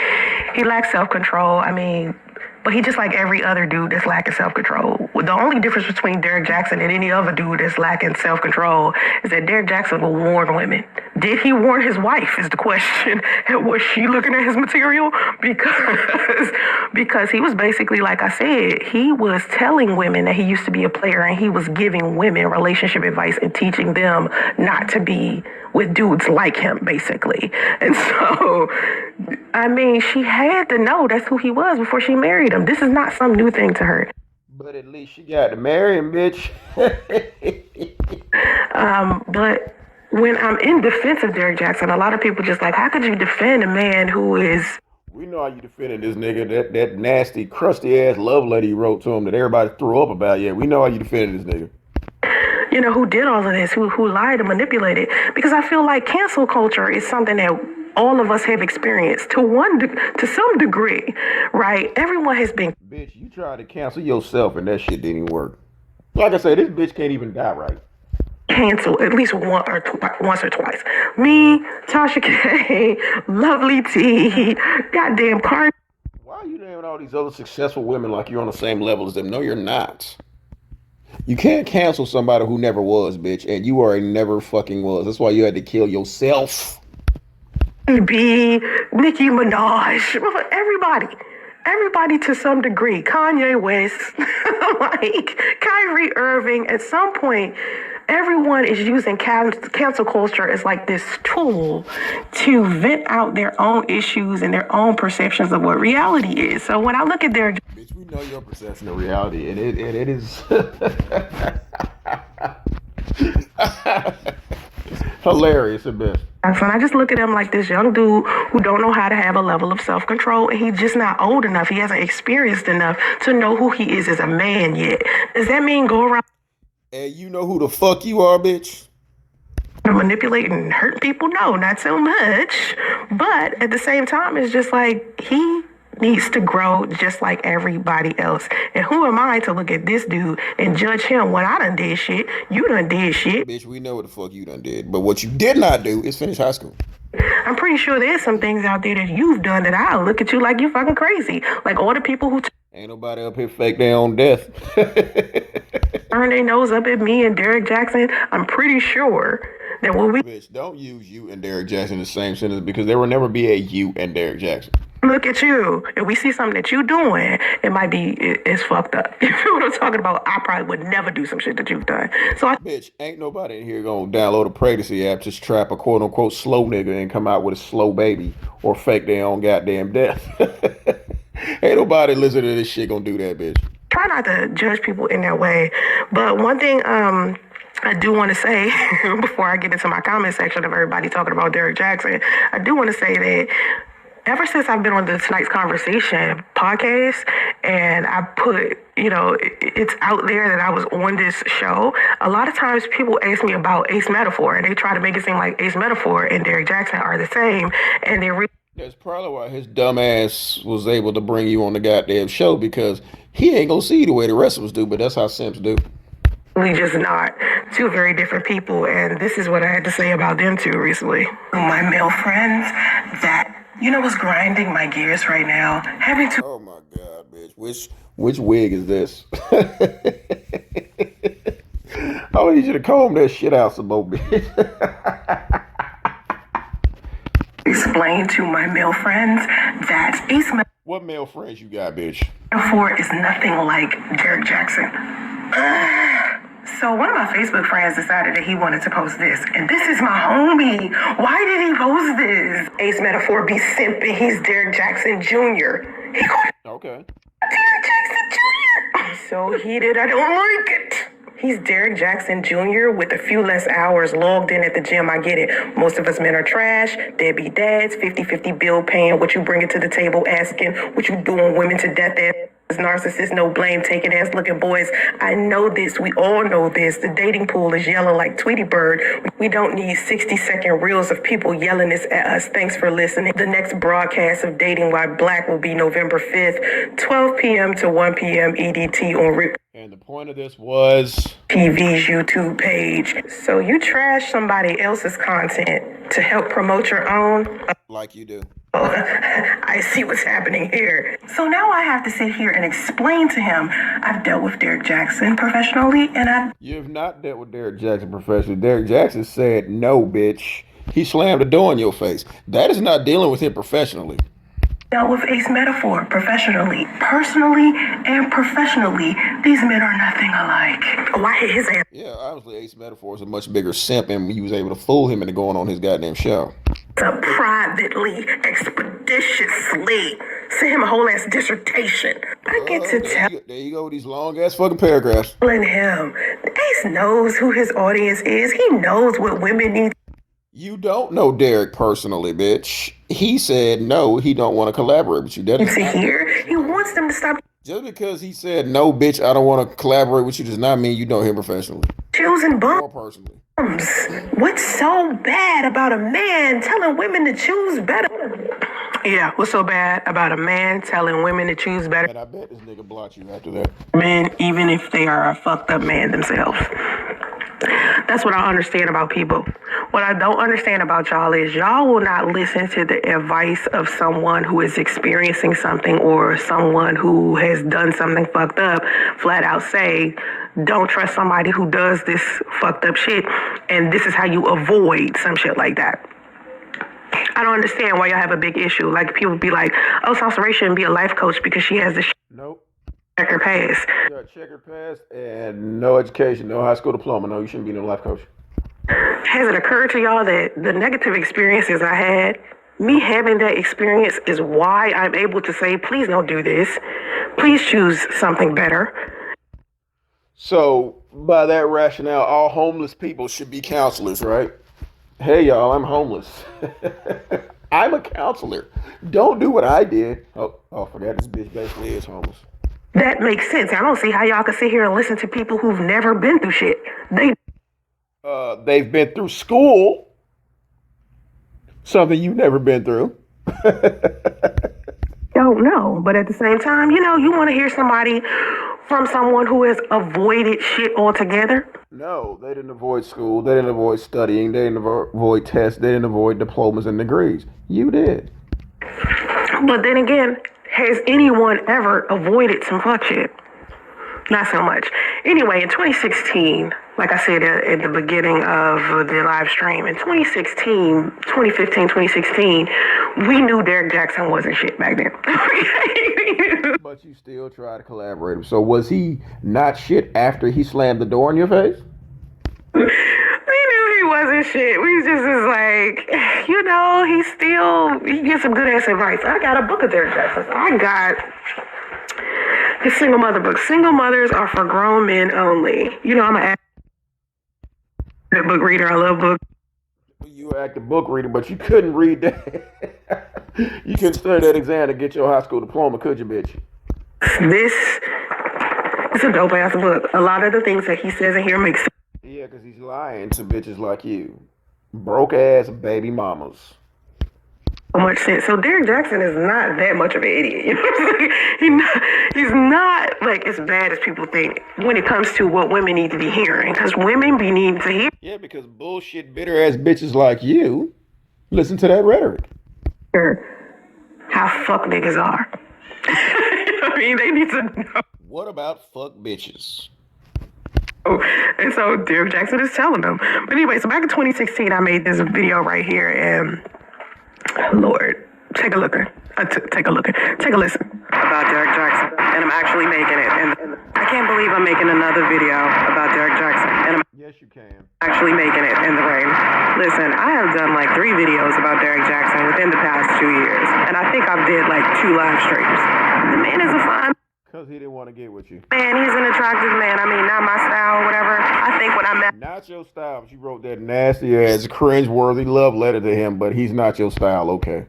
He lacks self-control. I mean, but he just like every other dude that's lacking self-control. The only difference between Derrick Jaxn and any other dude that's lacking self-control is that Derrick Jaxn will warn women. Did he warn his wife is the question. And was she looking at his material? Because he was basically, like I said, he was telling women that he used to be a player, and he was giving women relationship advice and teaching them not to be with dudes like him, basically. And so, I mean, she had to know that's who he was before she married him. This is not some new thing to her. But at least she got to marry him, bitch. But when I'm in defense of Derrick Jaxn, a lot of people just like, how could you defend a man who is... We know how you defending this nigga. That nasty, crusty ass love letter you wrote to him that everybody threw up about. Yeah, we know how you defending this nigga. You know, who did all of this, who lied and manipulated. Because I feel like cancel culture is something that all of us have experienced to some degree, right? Everyone has been... Bitch, you tried to cancel yourself and that shit didn't even work. Like I said, this bitch can't even die right. Canceled at least once or twice. Me, Tasha K, Lovely T, goddamn Cardi. Why are you naming all these other successful women like you're on the same level as them? No, you're not. You can't cancel somebody who never was, bitch, and you already never fucking was. That's why you had to kill yourself. B, Nicki Minaj, everybody to some degree. Kanye West, like Kyrie Irving. At some point, everyone is using cancel culture as like this tool to vent out their own issues and their own perceptions of what reality is. So when I look at their... Bitch, we know your perception of reality, and it is hilarious at best. And I just look at him like this young dude who don't know how to have a level of self-control, and he's just not old enough. He hasn't experienced enough to know who he is as a man yet. Does that mean go around... And you know who the fuck you are, bitch? Manipulate and hurt people? No, not so much. But at the same time, it's just like he needs to grow just like everybody else. And who am I to look at this dude and judge him when I done did shit? You done did shit. Bitch, we know what the fuck you done did. But what you did not do is finish high school. I'm pretty sure there's some things out there that you've done that I'll look at you like you fucking crazy. Like all the people who... Ain't nobody up here fake their own death. turn their nose up at me and Derrick Jaxn. I'm pretty sure that when we... Bitch, don't use you and Derrick Jaxn in the same sentence, because there will never be a you and Derrick Jaxn. Look at you. If we see something that you doing, it might be, it's fucked up. You know what I'm talking about? I probably would never do some shit that you've done. So Bitch, ain't nobody in here gonna download a pregnancy app to trap a quote unquote slow nigga and come out with a slow baby or fake their own goddamn death. Ain't nobody listening to this shit gonna do that, bitch. Try not to judge people in that way. But one thing I do want to say before I get into my comment section of everybody talking about Derrick Jaxn, I do want to say that Ever since I've been on the Tonight's Conversation podcast and I put, it's out there that I was on this show, a lot of times people ask me about Ace Metaphor and they try to make it seem like Ace Metaphor and Derrick Jaxn are the same. And they're That's probably why his dumb ass was able to bring you on the goddamn show, because he ain't gonna see the way the rest of us do, but that's how simps do. really just not two very different people. And this is what I had to say about them two recently. My male friends that what's grinding my gears right now? Having to. Oh my God, bitch! Which wig is this? I need you to comb that shit out some more, bitch. Explain to my male friends that Ace What male friends you got, bitch? Metaphor is nothing like Derrick Jaxn. So one of my Facebook friends decided that he wanted to post this, and this is my homie. Why did he post this? Ace Metaphor be simping. He's Derrick Jaxn Jr. He called Okay. Derrick Jaxn Jr. I'm so heated, I don't like it. He's Derrick Jaxn Jr. with a few less hours logged in at the gym. I get it. Most of us men are trash, deadbeat dads, 50-50 bill paying, what you bringing to the table, asking what you doing women to death as narcissists, no blame taking ass looking boys. I know this. We all know this. The dating pool is yelling like Tweety Bird. We don't need 60-second reels of people yelling this at us. Thanks for listening. The next broadcast of Dating While Black will be November 5th, 12 p.m. to 1 p.m. EDT on Rick. And the point of this was TV's YouTube page. So you trash somebody else's content to help promote your own? like you do. I see what's happening here. So now I have to sit here and explain to him I've dealt with Derrick Jaxn professionally and You have not dealt with Derrick Jaxn professionally. Derrick Jaxn said no, bitch. He slammed the door in your face. That is not dealing with him professionally. dealt with Ace Metaphor professionally. Personally and professionally, these men are nothing alike. Oh, I hit his ass. Yeah, obviously Ace Metaphor is a much bigger simp, and he was able to fool him into going on his goddamn show. Privately, expeditiously. Send him a whole ass dissertation. I get to There you go, these long ass fucking paragraphs. telling him. Ace knows who his audience is. He knows what women need. You don't know Derrick personally, bitch. He said no, he don't want to collaborate with you. That is To hear, he wants them to stop just because he said no, bitch, I don't want to collaborate with you does not mean you know him professionally choosing bums. or personally. What's so bad about a man telling women to choose better? Yeah, what's so bad about a man telling women to choose better? And I bet this nigga blocked you after that. Men, even if they are a fucked up man themselves. That's what I understand about people. What I don't understand about y'all is y'all will not listen to the advice of someone who is experiencing something or someone who has done something fucked up, flat out say, don't trust somebody who does this fucked up shit, and this is how you avoid some shit like that. I don't understand why y'all have a big issue. Like, people be like, oh, Soncerae shouldn't be a life coach because she has this Nope. checker pass. You got checker pass and no education, no high school diploma. No, you shouldn't be no life coach. Has it occurred to y'all that the negative experiences I had, me having that experience is why I'm able to say, please don't do this. Please choose something better. So, by that rationale, all homeless people should be counselors, right? Hey, y'all, I'm homeless. I'm a counselor. Don't do what I did. Oh, I forgot this bitch basically is homeless. That makes sense. I don't see how y'all can sit here and listen to people who've never been through shit. They've been through school, something you've never been through. Don't know, but at the same time, you want to hear somebody from someone who has avoided shit altogether. No, they didn't avoid school. They didn't avoid studying. They didn't avoid tests. They didn't avoid diplomas and degrees. You did. But then again, has anyone ever avoided some fuck shit? Not so much. Anyway, in 2016, like I said at the beginning of the live stream, in 2015, 2016, we knew Derrick Jaxn wasn't shit back then. But you still try to collaborate with him. So was he not shit after he slammed the door in your face? We knew he wasn't shit. We just was like, he gets some good ass advice. I got a book of Derrick Jaxn. I got his single mother book. Single mothers are for grown men only. I'm an avid book reader. I love books. You were active book reader, but you couldn't read that. You couldn't study that exam to get your high school diploma, could you, bitch? This is a dope ass book. A lot of the things that he says in here makes Yeah, because he's lying to bitches like you. Broke ass baby mamas. so much sense. So Derrick Jaxn is not that much of an idiot. You know what I'm saying? He's not like as bad as people think when it comes to what women need to be hearing. Because women be needing to hear. Yeah, because bullshit, bitter ass bitches like you listen to that rhetoric. How fuck niggas are. I mean, they need to know. What about fuck bitches? And so Derrick Jaxn is telling them. But anyway, so back in 2016, I made this video right here, and Lord, take a listen about Derrick Jaxn, and I'm actually making it. And I can't believe I'm making another video about Derrick Jaxn, and I'm Yes, you can. actually making it in the rain. Listen, I have done like 3 videos about Derrick Jaxn within the past 2 years, and I think I've did like 2 live streams. The man is a fine Because he didn't want to get with you. man. He's an attractive man. I mean, not my style or whatever. I think when I met Not your style. She wrote that nasty ass, cringe-worthy love letter to him, but he's not your style, okay?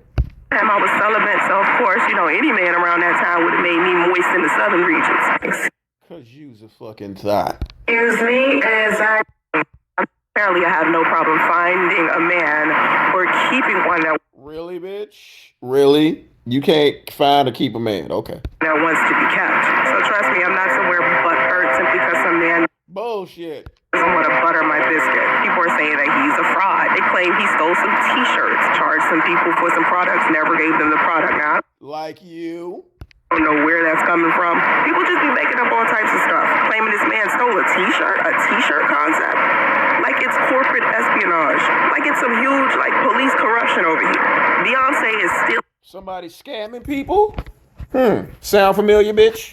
him, I was celibate, so of course, you know, any man around that time would have made me moist in the southern regions. Because you's a fucking thought. Excuse me, as apparently I have no problem finding a man or keeping one that Really, bitch? Really? You can't find or keep a man, okay. wants to be kept. So trust me, I'm not somewhere but hurt simply because some man Bullshit. doesn't want to butter my biscuit. People are saying that he's a fraud. They claim he stole some t-shirts, charged some people for some products, never gave them the product. Now, Like you? I don't know where that's coming from. People just be making up all types of stuff, claiming this man stole a t-shirt concept. Like it's corporate espionage. Like it's some huge, like, police corruption over here. Beyonce is still Somebody scamming people? Sound familiar, bitch?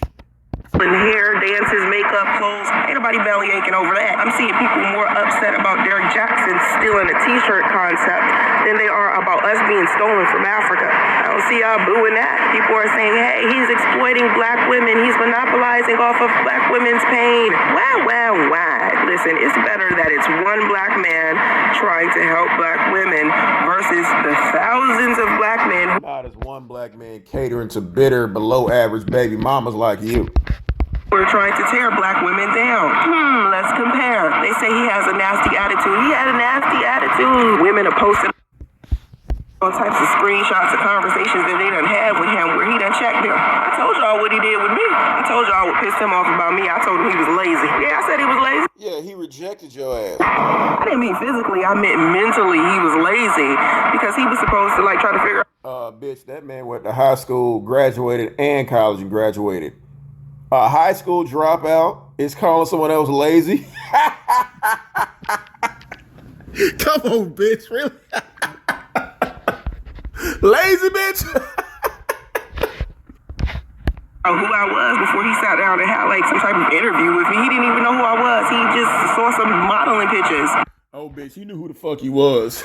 in hair, dances, makeup, clothes. Ain't nobody belly aching over that. I'm seeing people more upset about Derrick Jaxn stealing a t-shirt concept than they are about us being stolen from Africa. I don't see y'all booing that. People are saying, hey, he's exploiting black women. He's monopolizing off of black women's pain. Why? Listen, it's better that it's one black man trying to help black women versus the thousands of black men Not as one black man catering to bitter, below average baby mamas like you. who are trying to tear black women down. Let's compare. They say he has a nasty attitude. He had a nasty attitude. Women are posting all types of screenshots of conversations that they done had with him where he done checked them. I told y'all what he did with me. I told y'all what pissed him off about me. I told him he was lazy. Yeah, I said he was lazy. Yeah, he rejected your ass. I didn't mean physically. I meant mentally he was lazy because he was supposed to like try to figure out Bitch, that man went to high school, graduated, and college and graduated. A high school dropout is calling someone else lazy. Come on, bitch, really? Lazy bitch. who I was before he sat down and had like some type of interview with me. He didn't even know who I was. He just saw some modeling pictures. Oh, bitch, you knew who the fuck he was.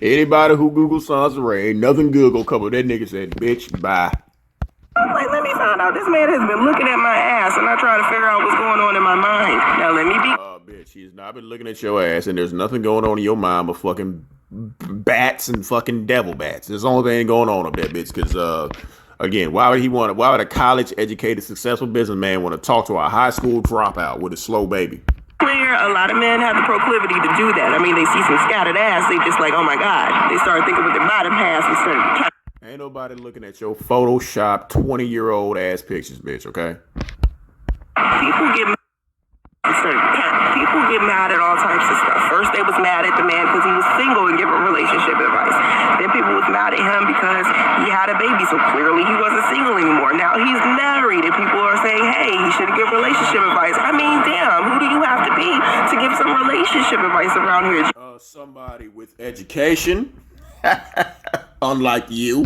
Anybody who Google Soncerae, ain't nothing good gonna come up. That nigga said, bitch, bye. Like, let me find out. This man has been looking at my ass and I'm trying to figure out what's going on in my mind. Now, let me be. Bitch, he's not been looking at your ass, and there's nothing going on in your mind but fucking bats and fucking devil bats. There's the only thing going on up there, bitch, because, again, why would a college-educated, successful businessman want to talk to a high school dropout with a slow baby? Clear, a lot of men have the proclivity to do that. I mean, they see some scattered ass, they just like, oh my God. They start thinking with their bottom half and start. Ain't nobody looking at your Photoshop 20-year-old ass pictures, bitch, okay? People get mad at all types of stuff. First, they was mad at the man because he was single and giving relationship advice. Then people was mad at him because he had a baby, so clearly he wasn't single anymore. Now he's married and people are saying, hey, he should give relationship advice. I mean, damn, who do you have to be to give some relationship advice around here? Somebody with education, unlike you.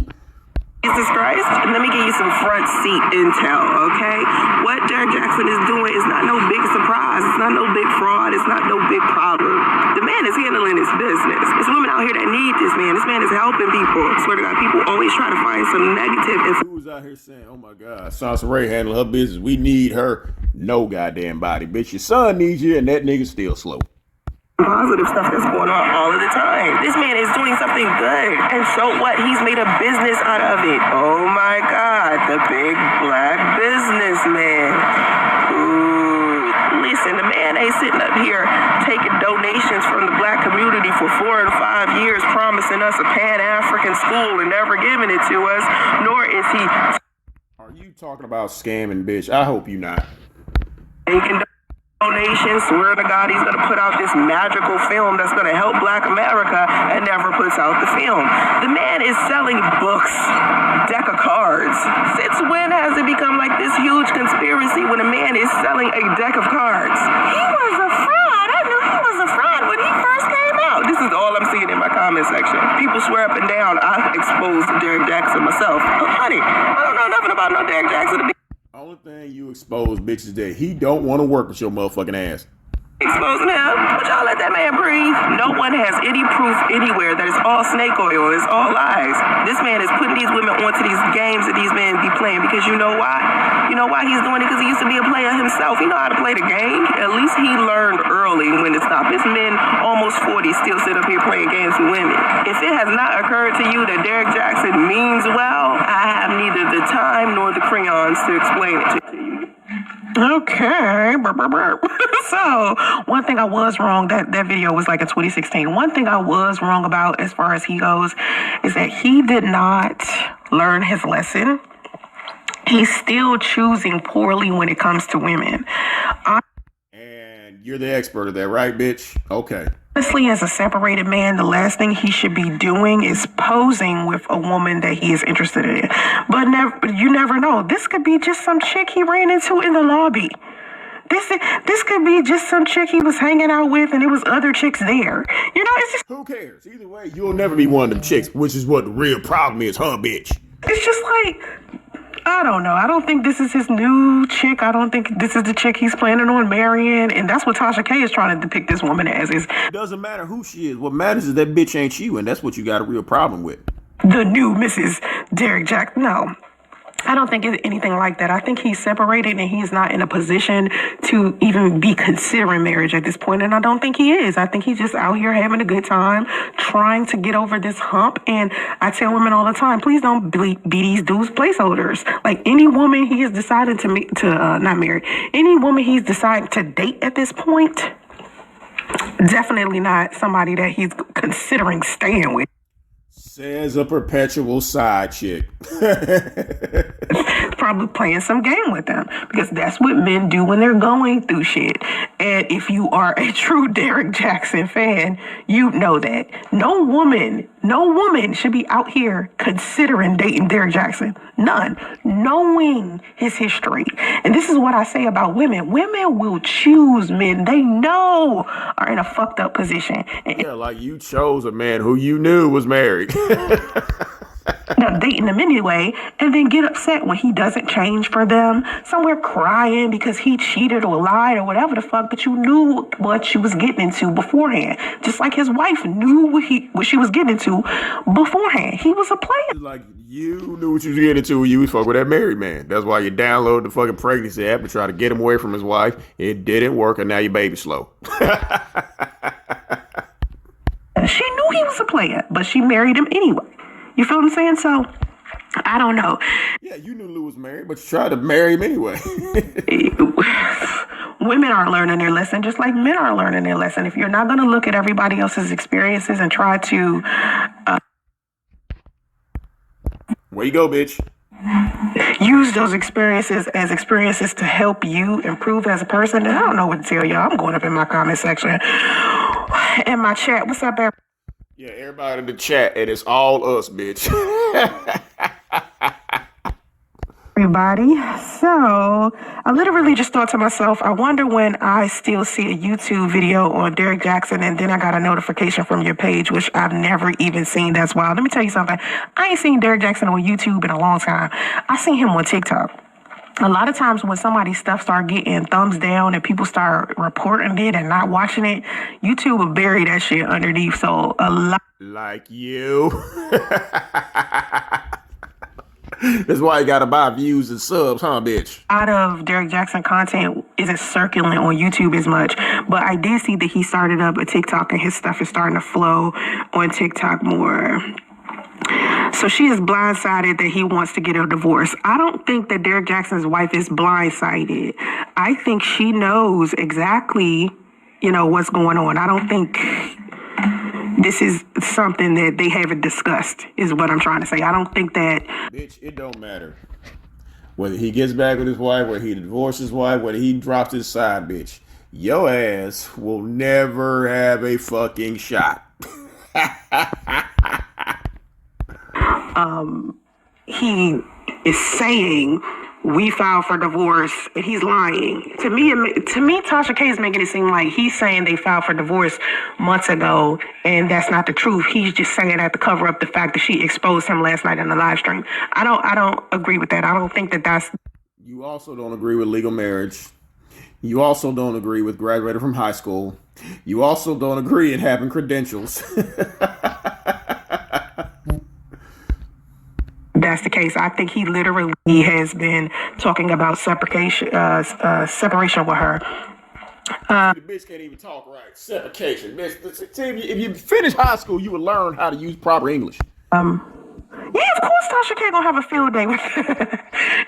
Jesus Christ, let me give you some front seat intel, okay? What Derrick Jaxn is doing is not no big surprise. It's not no big fraud. It's not no big problem. The man is handling his business. There's women out here that need this man. This man is helping people. I swear to God, people always try to find some negative. Who's out here saying, oh my God, Soncerae handling her business. We need her. No goddamn body. Bitch, your son needs you and that nigga's still slow. positive stuff that's going on all of the time. This man is doing something good. And so what? He's made a business out of it. Oh my God, the big black businessman. Ooh. Listen, the man ain't sitting up here taking donations from the black community for 4 and 5 years, promising us a Pan-African school and never giving it to us, nor is he... Are you talking about scamming, bitch? I hope you not. Taking donations, swear to God he's going to put out this magical film that's going to help black America and never puts out the film. The man is selling books, deck of cards. Since when has it become like this huge conspiracy when a man is selling a deck of cards? He was a fraud. I knew he was a fraud when he first came out. This is all I'm seeing in my comment section. People swear up and down I exposed Derrick Jaxn myself. Oh, honey, I don't know nothing about no Derrick Jaxn. Only thing you expose, bitch, is that he don't want to work with your motherfucking ass. Exposing him, but y'all let that man breathe. No one has any proof anywhere that it's all snake oil, it's all lies. This man is putting these women onto these games that these men be playing because you know why? You know why he's doing it? Because he used to be a player himself. He know how to play the game. At least he learned early when to stop. This man, almost 40, still sit up here playing games with women. If it has not occurred to you that Derrick Jaxn means well, I have neither the time nor the crayons to explain it to you. Okay. So, one thing I was wrong, that video was like in 2016. One thing I was wrong about as far as he goes is that he did not learn his lesson. He's still choosing poorly when it comes to women. And you're the expert of that, right, bitch? Okay. Honestly, as a separated man, the last thing he should be doing is posing with a woman that he is interested in. But you never know. This could be just some chick he ran into in the lobby. This could be just some chick he was hanging out with and it was other chicks there. You know, it's just... Who cares? Either way, you'll never be one of them chicks, which is what the real problem is, huh, bitch? It's just like... I don't know. I don't think this is his new chick. I don't think this is the chick he's planning on marrying. And that's what Tasha K is trying to depict this woman as. It doesn't matter who she is. What matters is that bitch ain't you, and that's what you got a real problem with. The new Mrs. Derrick Jaxn. No. I don't think it's anything like that. I think he's separated and he's not in a position to even be considering marriage at this point. And I don't think he is. I think he's just out here having a good time, trying to get over this hump. And I tell women all the time, please don't be these dudes placeholders. Like any woman he has decided to not marry, any woman he's decided to date at this point, definitely not somebody that he's considering staying with. Says a perpetual side chick. Probably playing some game with them because that's what men do when they're going through shit. And if you are a true Derrick Jaxn fan, you know that no woman should be out here considering dating Derrick Jaxn. None. Knowing his history. And this is what I say about women. Women will choose men they know are in a fucked up position. Yeah, like you chose a man who you knew was married. Now dating them anyway, and then get upset when he doesn't change for them, somewhere crying because he cheated or lied or whatever the fuck, but you knew what she was getting into beforehand. Just like his wife knew what she was getting into beforehand. He was a player. Like you knew what you was getting into when you was fucking with that married man. That's why you downloaded the fucking pregnancy app to try to get him away from his wife. It didn't work, and now your baby's slow. She knew he was a player, but she married him anyway. You feel what I'm saying? So, I don't know. Yeah, you knew Lou was married, but you tried to marry him anyway. Women are learning their lesson just like men are learning their lesson. If you're not going to look at everybody else's experiences and try to... Where you go, bitch? Use those experiences as experiences to help you improve as a person, then I don't know what to tell y'all. I'm going up in my comment section. In my chat. What's up, everybody? Yeah, everybody in the chat, and it's all us, bitch. Everybody. So, I literally just thought to myself, I wonder when I still see a YouTube video on Derrick Jaxn, and then I got a notification from your page, which I've never even seen. That's wild. Let me tell you something. I ain't seen Derrick Jaxn on YouTube in a long time. I seen him on TikTok. A lot of times when somebody's stuff start getting thumbs down and people start reporting it and not watching it, YouTube will bury that shit underneath. So a lot... Like you. That's why you gotta buy views and subs, huh, bitch? A lot of Derrick Jaxn content is isn't circulating on YouTube as much. But I did see that he started up a TikTok and his stuff is starting to flow on TikTok more. So she is blindsided that he wants to get a divorce. I don't think that Derrick Jaxn's wife is blindsided. I think she knows exactly, what's going on. I don't think this is something that they haven't discussed, is what I'm trying to say. I don't think that... Bitch, it don't matter. Whether he gets back with his wife, whether he divorces his wife, whether he drops his side bitch, your ass will never have a fucking shot. He is saying we filed for divorce and he's lying. To me, Tasha K is making it seem like he's saying they filed for divorce months ago, and that's not the truth. He's just saying that to cover up the fact that she exposed him last night in the live stream. I don't agree with that. I don't think that that's... You also don't agree with legal marriage. You also don't agree with graduating from high school. You also don't agree in having credentials. That's the case. I think he literally has been talking about separation with her. The bitch can't even talk right. Separation. Bitch, if you finish high school, you would learn how to use proper English. Yeah, of course Tasha K gonna have a field day with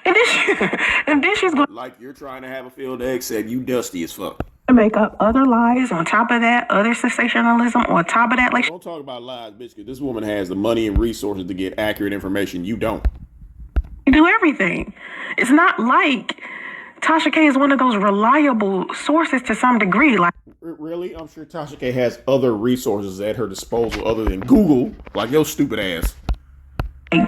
and then she's gonna... Like you're trying to have a field day, except you dusty as fuck. Make up other lies on top of that, other sensationalism on top of that. Like, don't talk about lies, bitch, because this woman has the money and resources to get accurate information. You don't. You do everything. It's not like Tasha K is one of those reliable sources to some degree. Like, really? I'm sure Tasha K has other resources at her disposal other than Google, like your stupid ass.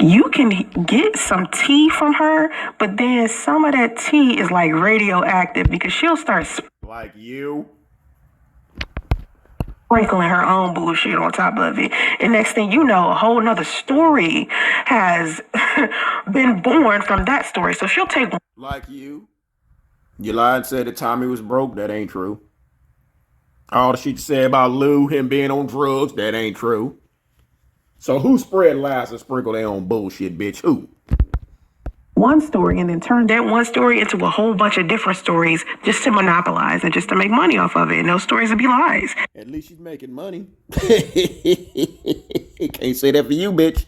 You can get some tea from her, but then some of that tea is like radioactive because she'll start... Like you? Sprinkling her own bullshit on top of it. And next thing you know, a whole nother story has been born from that story. So she'll take... Like you? You lied and said that Tommy was broke. That ain't true. All the shit you said about Lou, him being on drugs, that ain't true. So who spread lies and sprinkle their own bullshit, bitch? Who? One story and then turn that one story into a whole bunch of different stories just to monopolize and just to make money off of it. And those stories would be lies. At least she's making money. Can't say that for you, bitch.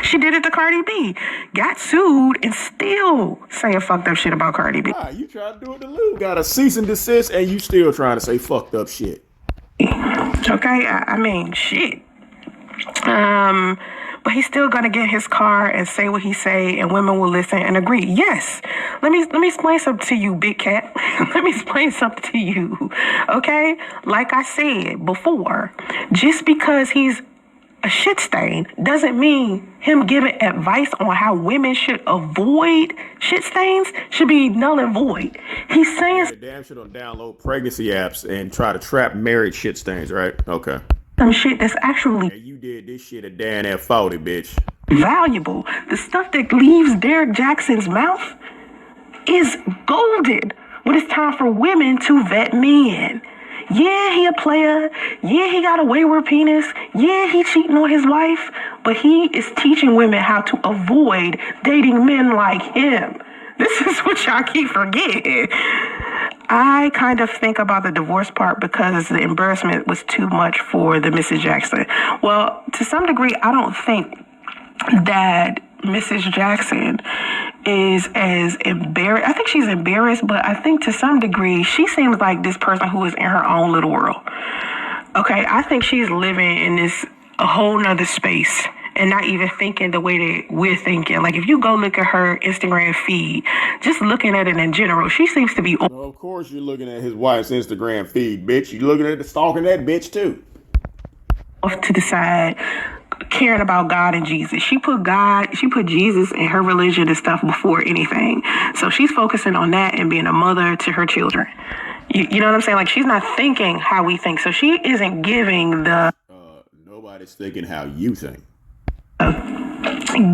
She did it to Cardi B. Got sued and still saying fucked up shit about Cardi B. Ah, you tried to do it to Lou. Got a cease and desist and you still trying to say fucked up shit. Okay, I mean, shit. But he's still gonna get his car and say what he say, and women will listen and agree. Yes. Let me explain something to you, big cat. Let me explain something to you. Okay? Like I said before, just because he's a shit stain doesn't mean him giving advice on how women should avoid shit stains should be null and void. He's saying damn sure don't download pregnancy apps and try to trap married shit stains, right? Okay. Some shit that's actually... And you did this shit at Dan at 40, bitch. Valuable. The stuff that leaves Derrick Jaxn's mouth is golden when it's time for women to vet men. Yeah, he a player. Yeah, he got a wayward penis. Yeah, he cheating on his wife. But he is teaching women how to avoid dating men like him. This is what y'all keep forgetting. I kind of think about the divorce part because the embarrassment was too much for the Mrs. Jaxn. Well, to some degree, I don't think that Mrs. Jaxn is as embarrassed. I think she's embarrassed, but I think to some degree, she seems like this person who is in her own little world. Okay, I think she's living in this a whole nother space and not even thinking the way that we're thinking. Like, if you go look at her Instagram feed, just looking at it in general, she seems to be... Well, of course you're looking at his wife's Instagram feed, bitch. You're looking at stalking that bitch, too. Off to the side, caring about God and Jesus. She put Jesus and her religion and stuff before anything. So she's focusing on that and being a mother to her children. You know what I'm saying? Like, she's not thinking how we think. So she isn't giving the... Nobody's thinking how you think.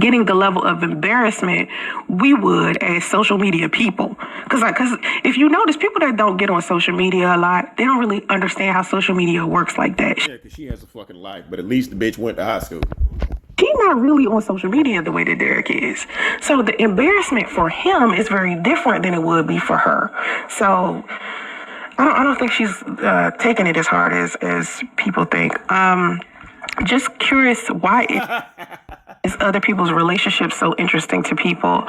Getting the level of embarrassment we would as social media people. Because if you notice, people that don't get on social media a lot, they don't really understand how social media works like that. Yeah, because she has a fucking life, but at least the bitch went to high school. She not really on social media the way that Derrick is. So the embarrassment for him is very different than it would be for her. So I don't think she's taking it as hard as people think. Just curious, why is other people's relationships so interesting to people?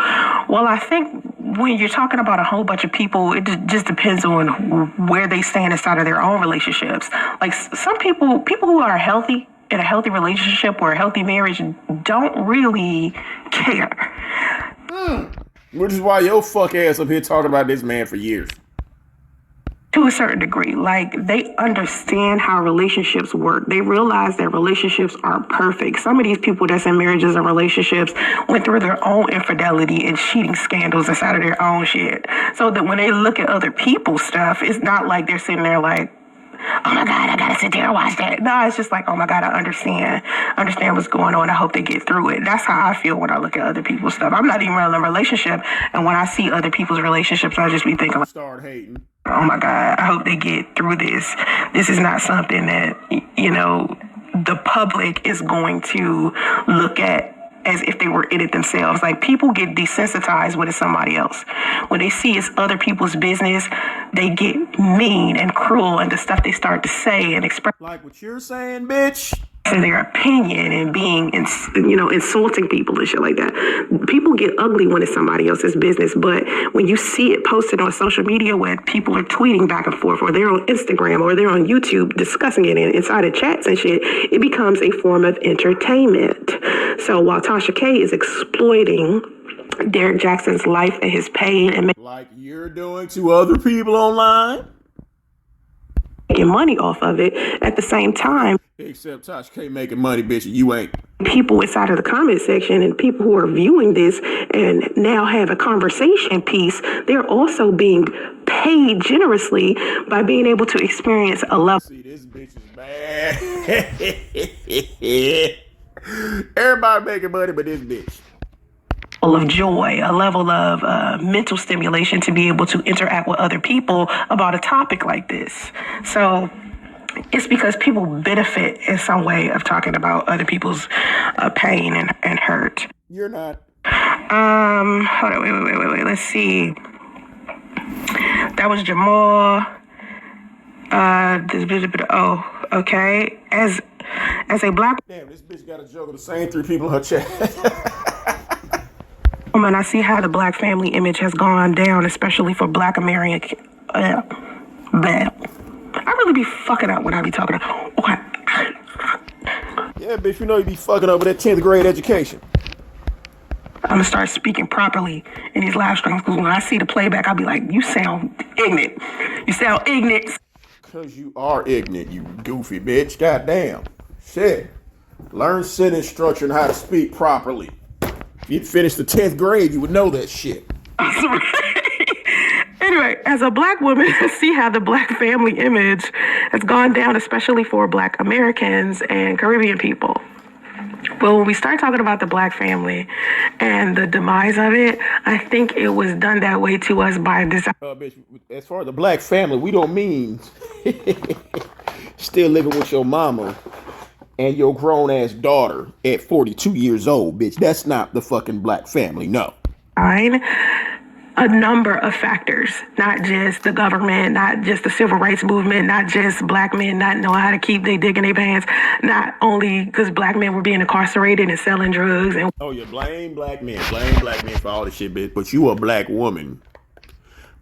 Well, I think when you're talking about a whole bunch of people, it just depends on where they stand inside of their own relationships. Like some people who are healthy in a healthy relationship or a healthy marriage don't really care. Which is why your fuck ass up here talking about this man for years. To a certain degree, like they understand how relationships work. They realize that relationships aren't perfect. Some of these people that's in marriages and relationships went through their own infidelity and cheating scandals inside of their own shit. So that when they look at other people's stuff, it's not like they're sitting there like, oh my God, I gotta sit there and watch that. No, it's just like, oh my God, I understand what's going on. I hope they get through it. That's how I feel when I look at other people's stuff. I'm not even in a relationship, and when I see other people's relationships, I just be thinking, like, start hating. Oh my God, I hope they get through this. This is not something that, the public is going to look at as if they were in it themselves. Like, people get desensitized when it's somebody else. When they see it's other people's business, they get mean and cruel, and the stuff they start to say and express. Like what you're saying, bitch. And their opinion and being, insulting people and shit like that. People get ugly when it's somebody else's business, but when you see it posted on social media where people are tweeting back and forth, or they're on Instagram, or they're on YouTube discussing it inside of chats and shit, it becomes a form of entertainment. So while Tasha K is exploiting Derrick Jaxn's life and his pain and like you're doing to other people online, making money off of it, at the same time, except Tasha K making money, bitch, and you ain't. People inside of the comment section and people who are viewing this and now have a conversation piece, they're also being paid generously by being able to experience a level. See, this bitch is bad. Everybody making money but this bitch. Of joy, a level of mental stimulation to be able to interact with other people about a topic like this. So it's because people benefit in some way of talking about other people's pain and hurt. You're not. Hold on, wait. Let's see. That was Jamal. Okay. As a black. Damn, this bitch got a joke of the same three people in her chat. woman, I see how the black family image has gone down, especially for black American. Bad. I really be fucking up when I be talking. Yeah, bitch, you know you be fucking up with that 10th grade education. I'm gonna start speaking properly in these live streams, because when I see the playback, I'll be like, you sound ignorant. You sound ignorant. Because you are ignorant, you goofy bitch. Goddamn. Shit. Learn sentence structure and how to speak properly. If you'd finished the 10th grade, you would know that shit. Anyway, as a black woman, I see how the black family image has gone down, especially for black Americans and Caribbean people. But when we start talking about the black family and the demise of it, I think it was done that way to us by design. Bitch, as far as the black family, we don't mean still living with your mama and your grown-ass daughter at 42 years old, bitch. That's not the fucking black family, no. A number of factors, not just the government, not just the civil rights movement, not just black men not knowing how to keep their dick in their pants, not only because black men were being incarcerated and selling drugs. And oh, you blame black men for all this shit, bitch. But you a black woman,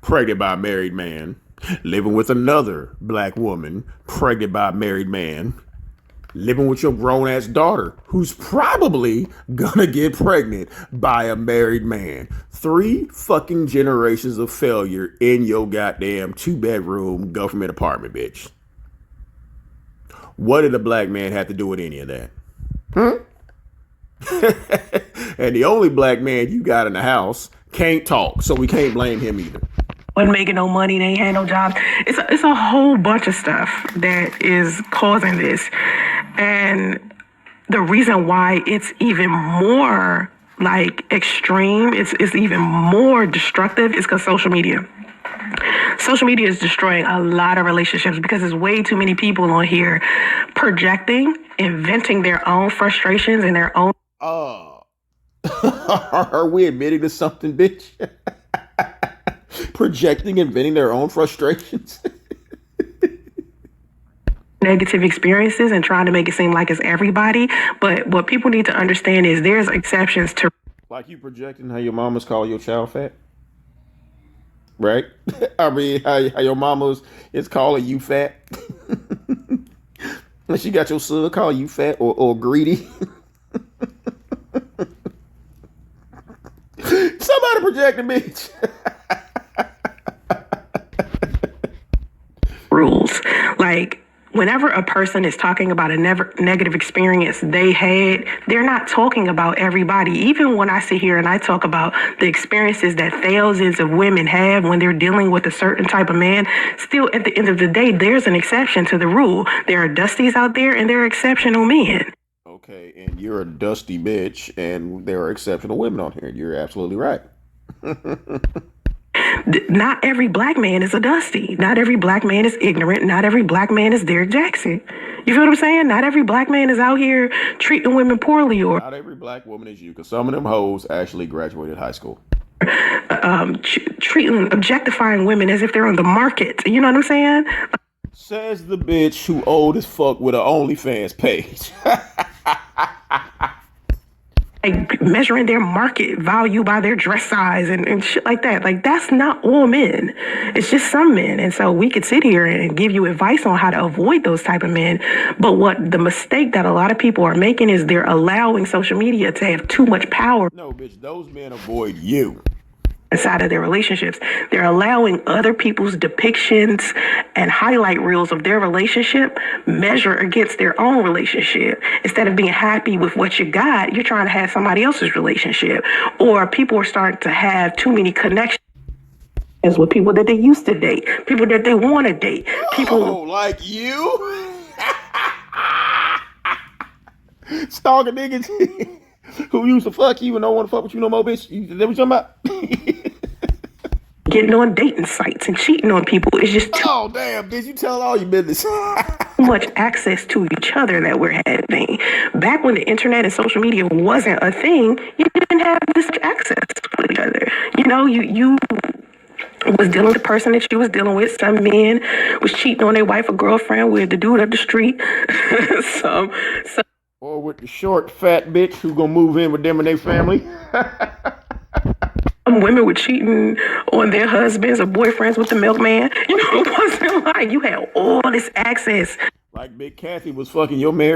pregnant by a married man, living with another black woman, pregnant by a married man, living with your grown-ass daughter, who's probably gonna get pregnant by a married man. 3 fucking generations of failure in your goddamn 2-bedroom government apartment, bitch. What did a black man have to do with any of that? And the only black man you got in the house can't talk, so we can't blame him either. Wasn't making no money, they ain't had no jobs. It's a whole bunch of stuff that is causing this. And the reason why it's even more like extreme, it's even more destructive, is because social media. Social media is destroying a lot of relationships because there's way too many people on here projecting, inventing their own frustrations and their own. Are we admitting to something, bitch? Projecting and venting their own frustrations. Negative experiences and trying to make it seem like it's everybody. But what people need to understand is there's exceptions to. Like you projecting how your mama's call your child fat? Right? I mean, how your mama's is calling you fat? She got your son calling you fat or greedy? Somebody projecting, bitch. Rules. Like, whenever a person is talking about a negative experience they had, they're not talking about everybody. Even when I sit here and I talk about the experiences that thousands of women have when they're dealing with a certain type of man, still at the end of the day, there's an exception to the rule. There are dusties out there and there are exceptional men. Okay, and you're a dusty bitch, and there are exceptional women on here. You're absolutely right. Not every black man is a dusty. Not every black man is ignorant. Not every black man is Derrick Jaxn. You feel what I'm saying? Not every black man is out here treating women poorly, or not every black woman is you, because some of them hoes actually graduated high school. Treating, objectifying women as if they're on the market. You know what I'm saying? Says the bitch who old as fuck with an OnlyFans page. Like measuring their market value by their dress size and shit like that. Like, that's not all men. It's just some men. And so we could sit here and give you advice on how to avoid those type of men. But what the mistake that a lot of people are making is they're allowing social media to have too much power. No, bitch, those men avoid you. Inside of their relationships, they're allowing other people's depictions and highlight reels of their relationship measure against their own relationship. Instead of being happy with what you got, you're trying to have somebody else's relationship. Or people are starting to have too many connections with people that they used to date, people that they want to date, people like you. Stalking niggas who used to fuck you and don't want to fuck with you no more, bitch. That what you talking about? Getting on dating sites and cheating on people is just oh damn, bitch, you telling all your business. Too much access to each other that we're having. Back when the internet and social media wasn't a thing, you didn't have this access to each other. You know, you was dealing with the person that you was dealing with. Some men was cheating on their wife or girlfriend with the dude up the street. some or with the short fat bitch who gonna move in with them and their family. Women were cheating on their husbands or boyfriends with the milkman. You know, it wasn't like you had all this access. Like Big Kathy was fucking your married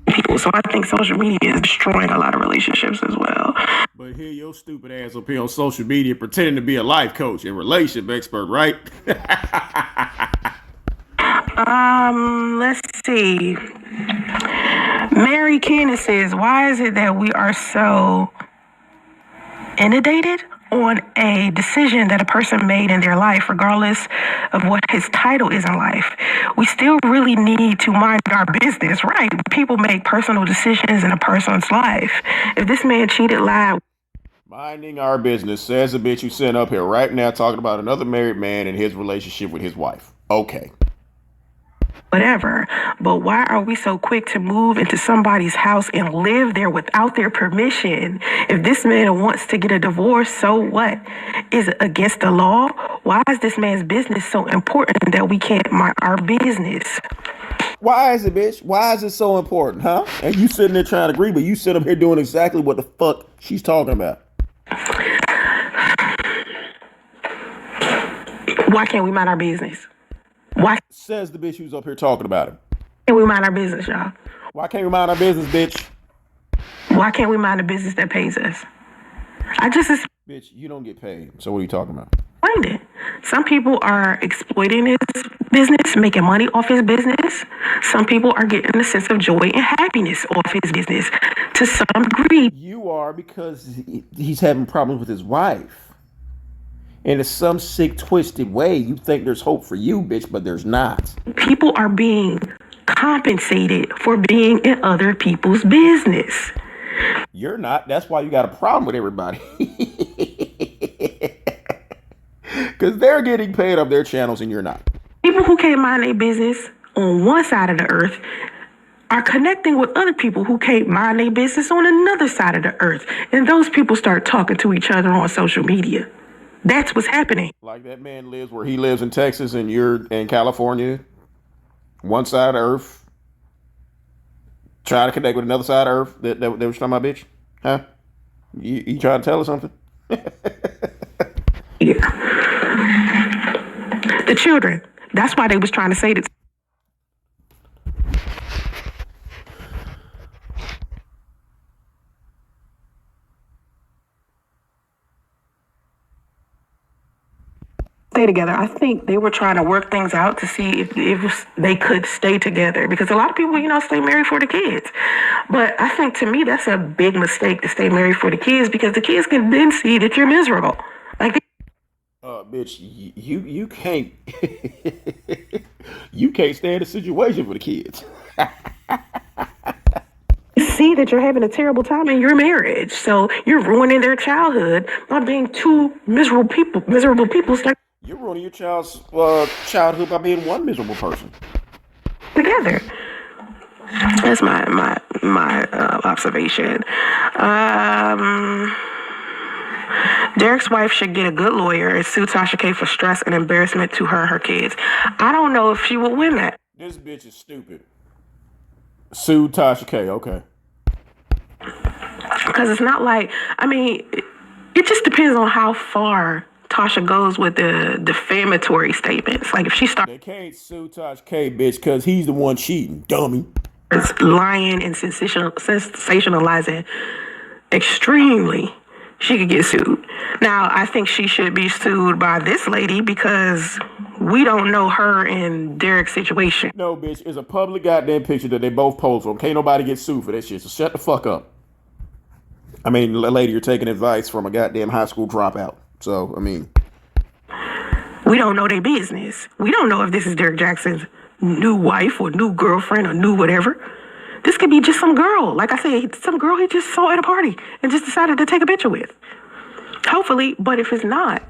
people. So I think social media is destroying a lot of relationships as well. But here your stupid ass up here on social media pretending to be a life coach and relationship expert, right? Let's see. Mary Cannon says, why is it that we are so inundated on a decision that a person made in their life, regardless of what his title is in life? We still really need to mind our business, right? People make personal decisions in a person's life. If this man cheated, lied. Minding our business, says a bitch who sent up here right now talking about another married man and his relationship with his wife. Okay. Whatever. But why are we so quick to move into somebody's house and live there without their permission? If this man wants to get a divorce, so what? Is it against the law? Why is this man's business so important that we can't mind our business? Why is it, bitch? Why is it so important, huh? And you sitting there trying to agree, but you sit up here doing exactly what the fuck she's talking about. Why can't we mind our business? Why? Says the bitch who's up here talking about it. Can't we mind our business, y'all? Why can't we mind our business, bitch? Why can't we mind the business that pays us? Bitch, you don't get paid. So what are you talking about? Find it. Some people are exploiting his business, making money off his business. Some people are getting a sense of joy and happiness off his business to some degree. You are, because he's having problems with his wife. And in some sick, twisted way, you think there's hope for you, bitch, but there's not. People are being compensated for being in other people's business. You're not. That's why you got a problem with everybody. Because they're getting paid off their channels and you're not. People who can't mind their business on one side of the earth are connecting with other people who can't mind their business on another side of the earth. And those people start talking to each other on social media. That's what's happening. Like that man lives where he lives in Texas and you're in California, one side of the earth. Try to connect with another side of earth. That was talking about, bitch? Huh? You trying to tell us something? Yeah. The children. That's why they was trying to say that. Stay together. I think they were trying to work things out to see if they could stay together, because a lot of people, stay married for the kids. But I think, to me, that's a big mistake to stay married for the kids, because the kids can then see that you're miserable. Like, bitch, you can't you can't stay in a situation for the kids. see that you're having a terrible time in your marriage, so you're ruining their childhood by being two miserable people. You're ruining your child's childhood by being one miserable person. Together. That's my observation. Derrick's wife should get a good lawyer and sue Tasha K for stress and embarrassment to her and her kids. I don't know if she will win that. This bitch is stupid. Sue Tasha K. Okay. Because it's not like, it just depends on how far Tasha goes with the defamatory statements. Like, if she starts... They can't sue Tasha K, bitch, because he's the one cheating, dummy. It's lying and sensationalizing extremely, she could get sued. Now, I think she should be sued by this lady because we don't know her and Derrick's situation. No, bitch, it's a public goddamn picture that they both posed on. Can't nobody get sued for that shit, so shut the fuck up. Lady, you're taking advice from a goddamn high school dropout. So, we don't know their business. We don't know if this is Derrick Jaxn's new wife or new girlfriend or new whatever. This could be just some girl. Like I said, some girl he just saw at a party and just decided to take a picture with. Hopefully, but if it's not,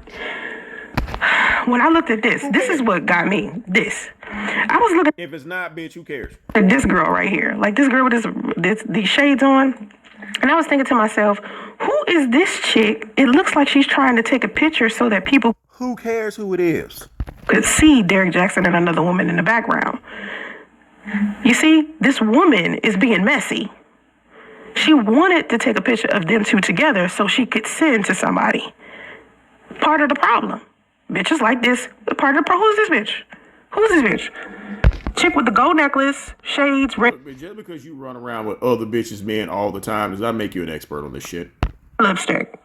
when I looked at this is what got me. I was looking. If it's not, bitch, who cares? At this girl right here. Like, this girl with these shades on. And I was thinking to myself, who is this chick? It looks like she's trying to take a picture so that people... Who cares who it is? ...could see Derrick Jaxn and another woman in the background. You see, this woman is being messy. She wanted to take a picture of them two together so she could send to somebody. Part of the problem. Bitches like this. Part of the problem. Who's this bitch? Who's this bitch? Chick with the gold necklace, shades, red. But just because you run around with other bitches' men all the time does not make you an expert on this shit. Lipstick.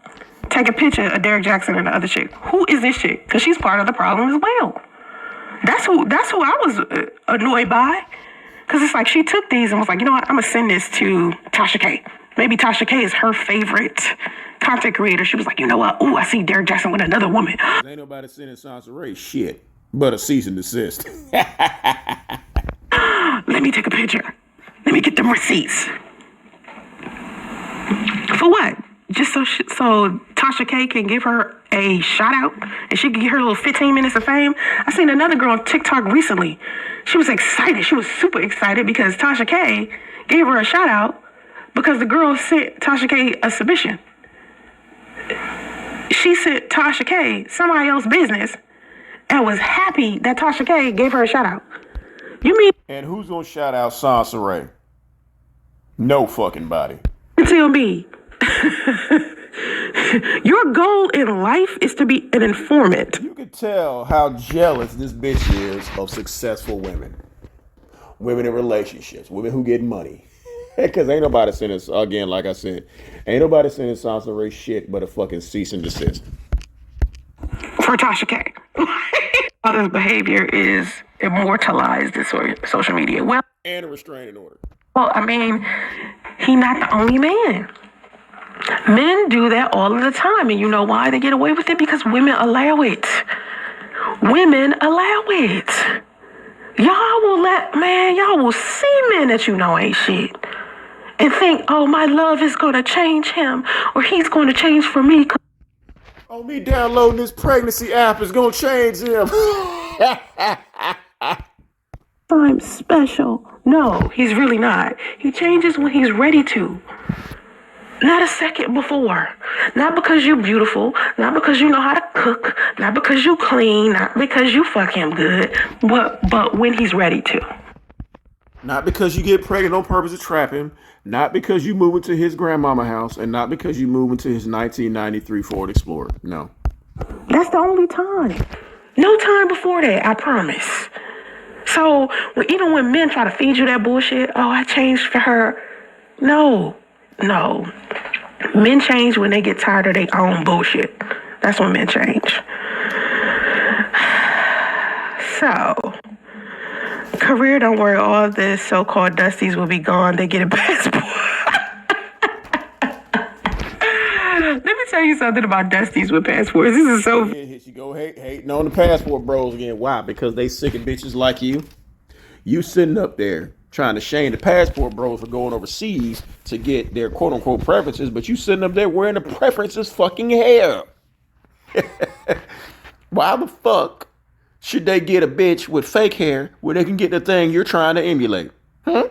Take a picture of Derrick Jaxn and the other chick. Who is this chick? Because she's part of the problem as well. That's who I was annoyed by. Because it's like she took these and was like, you know what? I'm going to send this to Tasha K. Maybe Tasha K is her favorite content creator. She was like, you know what? Ooh, I see Derrick Jaxn with another woman. Ain't nobody sending Soncerae shit but a cease and desist. Let me take a picture. Let me get them receipts. For what? Just so Tasha K can give her a shout out and she can get her little 15 minutes of fame. I seen another girl on TikTok recently. She was excited. She was super excited because Tasha K gave her a shout out because the girl sent Tasha K a submission. She sent Tasha K somebody else's business and was happy that Tasha K gave her a shout out. You mean? And who's gonna shout out Soncerae? No fucking body. Tell me. Your goal in life is to be an informant. You can tell how jealous this bitch is of successful women. Women in relationships. Women who get money. Because ain't nobody sending, again, like I said, ain't nobody sending Soncerae shit but a fucking cease and desist. For Tasha K. Other behavior is immortalized in social media. Well, and a restraining order. Well, he's not the only man. Men do that all of the time. And you know why they get away with it? Because women allow it. Women allow it. Y'all will see men that you know ain't shit. And think, oh, my love is going to change him. Or he's going to change for me. Oh, me downloading this pregnancy app is going to change him. I'm special. No, he's really not. He changes when he's ready to. Not a second before. Not because you're beautiful, not because you know how to cook, not because you clean, not because you fuck him good, but when he's ready to. Not because you get pregnant on purpose to trap him, not because you move into his grandmama house, and not because you move into his 1993 Ford Explorer. No. That's the only time. No time before that, I promise. So even when men try to feed you that bullshit, oh, I changed for her. No. Men change when they get tired of their own bullshit. That's when men change. So, career, don't worry, all this so-called dusties will be gone. They get a passport. Let me tell you something about dusties with passports. This is so... Here you go hating on the passport bros again. Why? Because they sick of bitches like you. You sitting up there trying to shame the passport bros for going overseas to get their quote-unquote preferences, but you sitting up there wearing the preferences fucking hair. Why the fuck should they get a bitch with fake hair when they can get the thing you're trying to emulate? But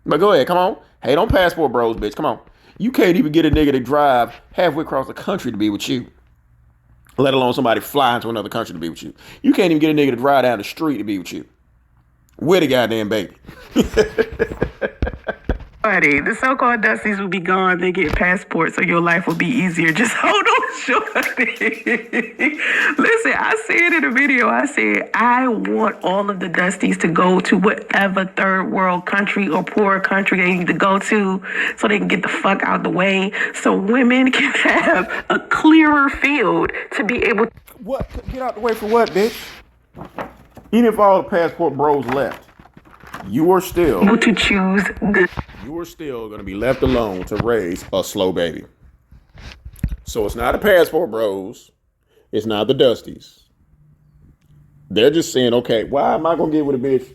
go ahead, come on. Hate on passport bros, bitch. Come on. You can't even get a nigga to drive halfway across the country to be with you, let alone somebody fly into another country to be with you. You can't even get a nigga to drive down the street to be with you. With a goddamn baby. The so-called dusties will be gone. They get passports, so your life will be easier. Just hold on, shorty. Listen, I said in a video, I said, I want all of the dusties to go to whatever third world country or poor country they need to go to so they can get the fuck out the way so women can have a clearer field to be able to... What? Get out the way for what, bitch? Even if all the passport bros left, you are still to choose good. You are still going to be left alone to raise a slow baby. So it's not the passport bros. It's not the dusties. They're just saying, okay, why am I going to get with a bitch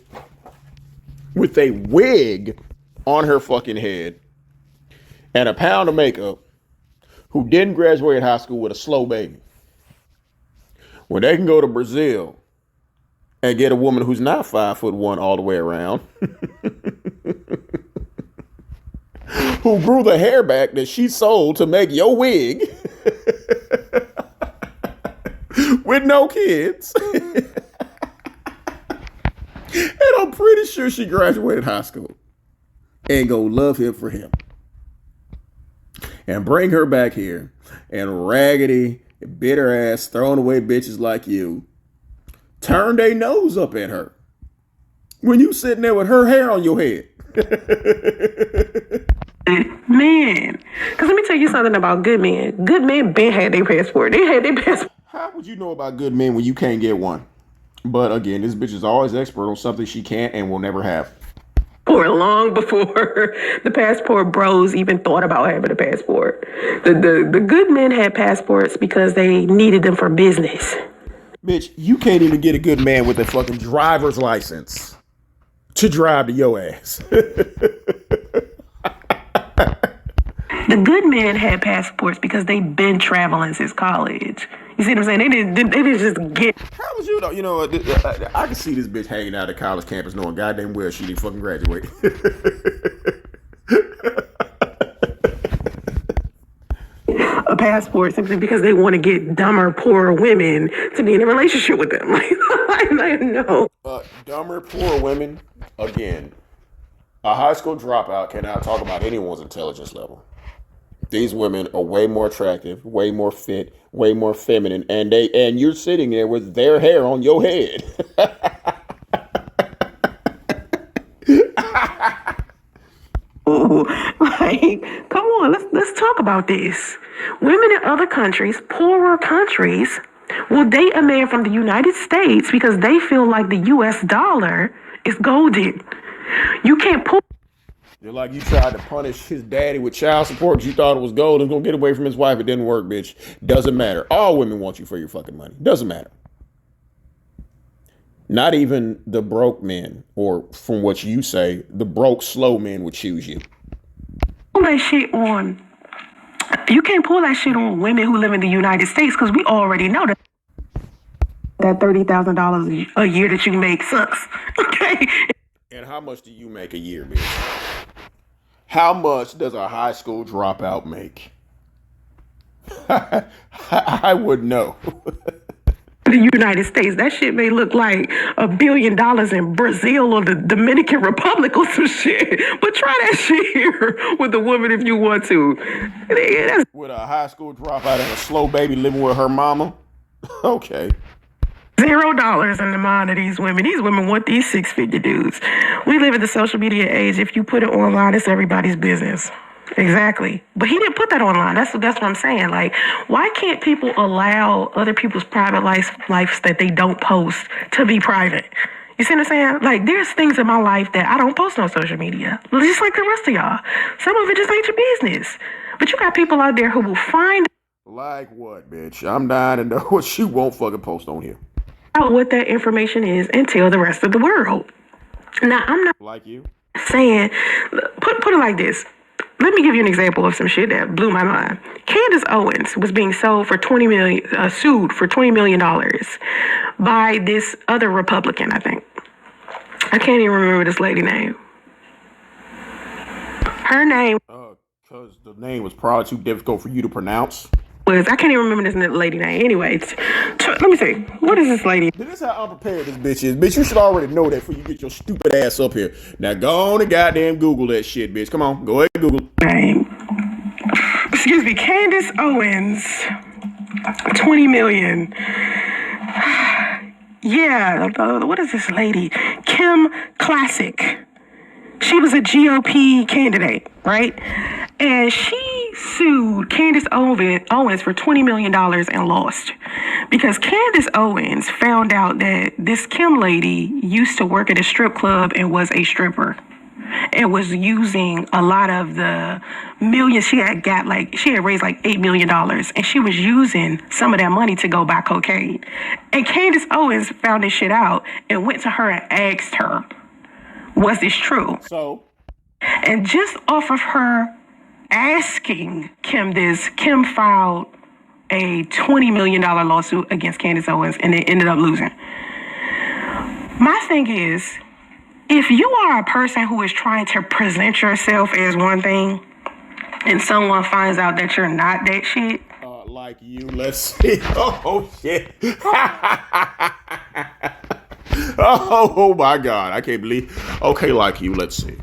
with a wig on her fucking head and a pound of makeup who didn't graduate high school with a slow baby when they can go to Brazil and get a woman who's not 5'1" all the way around, who grew the hair back that she sold to make your wig with no kids. And I'm pretty sure she graduated high school and go love him for him. And bring her back here and raggedy, bitter ass, throwing away bitches like you turn their nose up at her when you sitting there with her hair on your head. Man, because let me tell you something about good men. Good men been had their passport. They had their passport. How would you know about good men when you can't get one? But again, this bitch is always expert on something she can't and will never have. Or long before the passport bros even thought about having a passport. The good men had passports because they needed them for business. Bitch, you can't even get a good man with a fucking driver's license to drive to your ass. The good men had passports because they've been traveling since college. You see what I'm saying? They didn't just get... How would you know? You know, I can see this bitch hanging out at college campus knowing goddamn well she didn't fucking graduate. A passport simply because they want to get dumber, poorer women to be in a relationship with them. Like no. Dumber, poor women, again, a high school dropout cannot talk about anyone's intelligence level. These women are way more attractive, way more fit, way more feminine, and you're sitting there with their hair on your head. Ooh, like, come on, let's talk about this. Women in other countries, poorer countries, will date a man from the United States because they feel like the U.S. dollar is golden. You can't pull. You're like you tried to punish his daddy with child support because you thought it was gold and was going to get away from his wife. It didn't work, bitch. Doesn't matter. All women want you for your fucking money. Doesn't matter. Not even the broke men, or from what you say, the broke, slow men would choose you. Pull that shit on. You can't pull that shit on women who live in the United States because we already know that $30,000 a year that you make sucks. Okay? And how much do you make a year, bitch? How much does a high school dropout make? I would know. The United States, that shit may look like $1 billion in Brazil or the Dominican Republic or some shit. But try that shit here with a woman if you want to. That's With a high school dropout and a slow baby living with her mama? Okay. $0 in the mind of these women. These women want these six-figure dudes. We live in the social media age. If you put it online, it's everybody's business. Exactly. But he didn't put that online. That's what I'm saying. Like, why can't people allow other people's private lives that they don't post to be private? You see what I'm saying? Like, there's things in my life that I don't post on social media. Just like the rest of y'all. Some of it just ain't your business. But you got people out there who will find Like what, bitch? I'm dying to know what you won't fucking post on here. out what that information is and tell the rest of the world. Now, I'm not Like you? saying, put it like this. Let me give you an example of some shit that blew my mind. Candace Owens was being sued for $20 million by this other Republican, I think. I can't even remember this lady's name. Her name Because the name was probably too difficult for you to pronounce. was, I can't even remember this lady name. Anyway, let me see. What is this lady? This is how unprepared this bitch is. Bitch, you should already know that before you get your stupid ass up here. Now go on and goddamn Google that shit, bitch. Come on, go ahead and Google. Name. Excuse me, Candace Owens. 20 million. Yeah, what is this lady? Kim Classic. She was a GOP candidate, right? And she sued Candace Owens for $20 million and lost. Because Candace Owens found out that this Kim lady used to work at a strip club and was a stripper. And was using a lot of the millions she had raised like $8 million. And she was using some of that money to go buy cocaine. And Candace Owens found this shit out and went to her and asked her, was this true? So? And just off of her asking Kim this, Kim filed a $20 million lawsuit against Candace Owens and they ended up losing. My thing is, if you are a person who is trying to present yourself as one thing and someone finds out that you're not that shit. Like you, let's see. Oh, shit. Oh, my God. I can't believe. Okay, like you, let's see.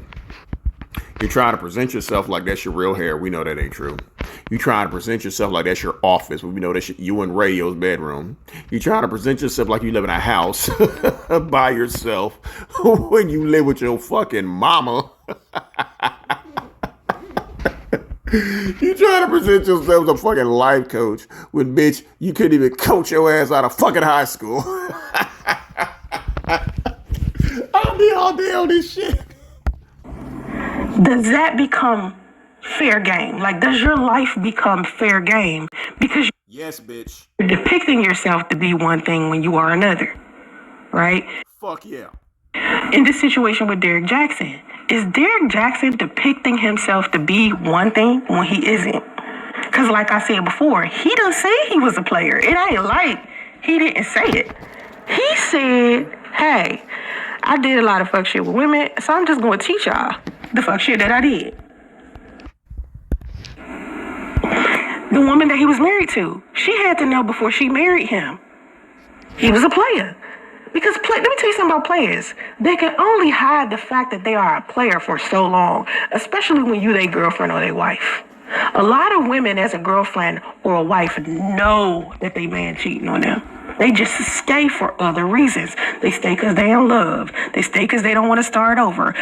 You're trying to present yourself like that's your real hair. We know that ain't true. You trying to present yourself like that's your office. We know that's you in Radio's bedroom. You trying to present yourself like you live in a house by yourself when you live with your fucking mama. You trying to present yourself as a fucking life coach when, bitch, you couldn't even coach your ass out of fucking high school. I'll be all day on this shit. Does that become fair game? Like, does your life become fair game? Because yes, bitch. you're depicting yourself to be one thing when you are another, right? Fuck yeah. In this situation with Derrick Jaxn, is Derrick Jaxn depicting himself to be one thing when he isn't? Because like I said before, he didn't say he was a player. It ain't like he didn't say it. He said, hey, I did a lot of fuck shit with women, so I'm just going to teach y'all the fuck shit that I did. The woman that he was married to, she had to know before she married him. He was a player. Because let me tell you something about players. They can only hide the fact that they are a player for so long, especially when you their girlfriend or their wife. A lot of women as a girlfriend or a wife know that they man cheating on them. They just stay for other reasons. They stay because they in love. They stay because they don't want to start over.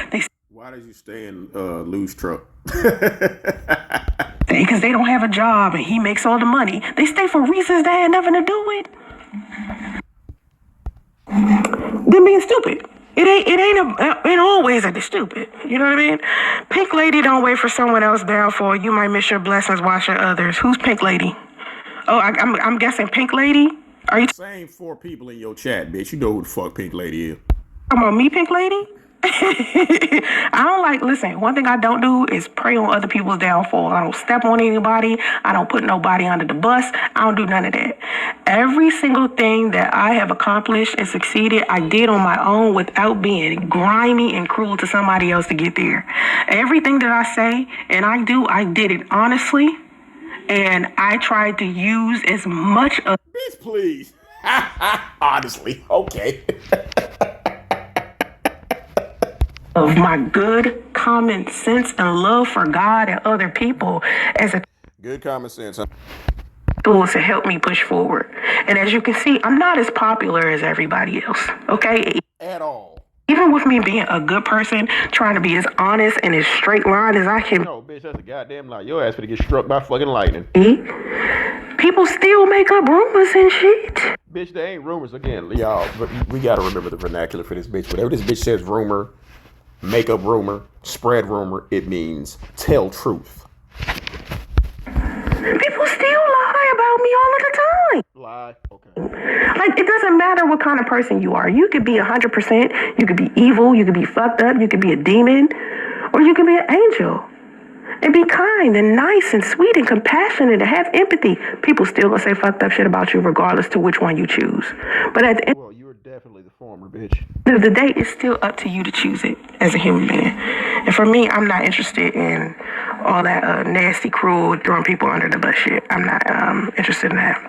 Why did you stay in Lou's truck? Stay because they don't have a job and he makes all the money. They stay for reasons that had nothing to do with them being stupid. It ain't always that they're stupid. You know what I mean? Pink Lady don't wait for someone else downfall. You might miss your blessings watching others. Who's Pink Lady? Oh, I'm guessing Pink Lady. Are you same 4 people in your chat, bitch? You know who the fuck Pink Lady is. talking about me, Pink Lady? I don't like, listen, one thing I don't do is prey on other people's downfall. I don't step on anybody. I don't put nobody under the bus. I don't do none of that. Every single thing that I have accomplished and succeeded, I did on my own without being grimy and cruel to somebody else to get there. Everything that I say and I do, I did it honestly. And I tried to use as much of Bitch, please. Honestly, okay. my good common sense and love for God and other people as a Good common sense, huh? tool to help me push forward. And as you can see, I'm not as popular as everybody else, okay? At all. Even with me being a good person, trying to be as honest and as straight line as I can No, bitch, that's a goddamn lie. Your ass finna get struck by fucking lightning. be, people still make up rumors and shit. Bitch, there ain't rumors again, y'all. But we gotta remember the vernacular for this bitch. Whatever this bitch says, rumor, make up rumor, spread rumor, it means tell truth. People still lie about me all of the time. Lie. Okay. Like, it doesn't matter what kind of person you are. You could be 100%, you could be evil, you could be fucked up, you could be a demon, or you could be an angel. And be kind and nice and sweet and compassionate and have empathy. People still gonna say fucked up shit about you regardless to which one you choose. But at the end Well, you're definitely the former, bitch. of the day, it's still up to you to choose it as a human being. And for me, I'm not interested in all that nasty, cruel, throwing people under the bus shit. I'm not interested in that.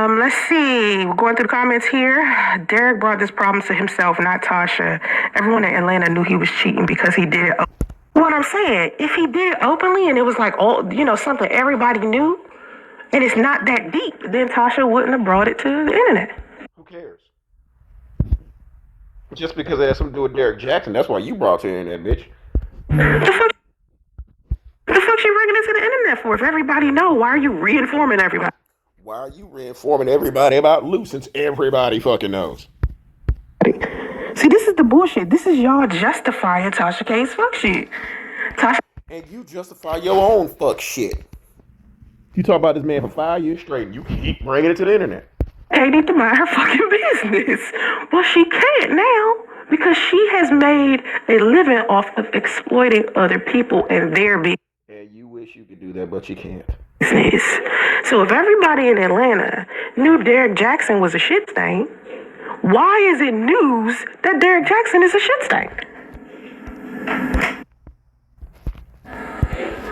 Let's see. We're going through the comments here. Derrick brought this problem to himself, not Tasha. Everyone in Atlanta knew he was cheating because he did it. What I'm saying, if he did it openly and it was like, oh, you know, something everybody knew, and it's not that deep, then Tasha wouldn't have brought it to the internet. Who cares? Just because it has something to do with Derrick Jaxn, that's why you brought it to the internet, bitch. The fuck you bringing it to the internet for? If everybody know, why are you reinforming everybody? Why are you reinforming everybody about Lou since everybody fucking knows? See, this is the bullshit. This is y'all justifying Tasha K's fuck shit. Tasha And you justify your own fuck shit. You talk about this man for 5 years straight, and you keep bringing it to the internet. K need to mind her fucking business. Well, she can't now because she has made a living off of exploiting other people and their business. And you wish you could do that, but you can't. So if everybody in Atlanta knew Derrick Jaxn was a shit stain, why is it news that Derrick Jaxn is a shit stain?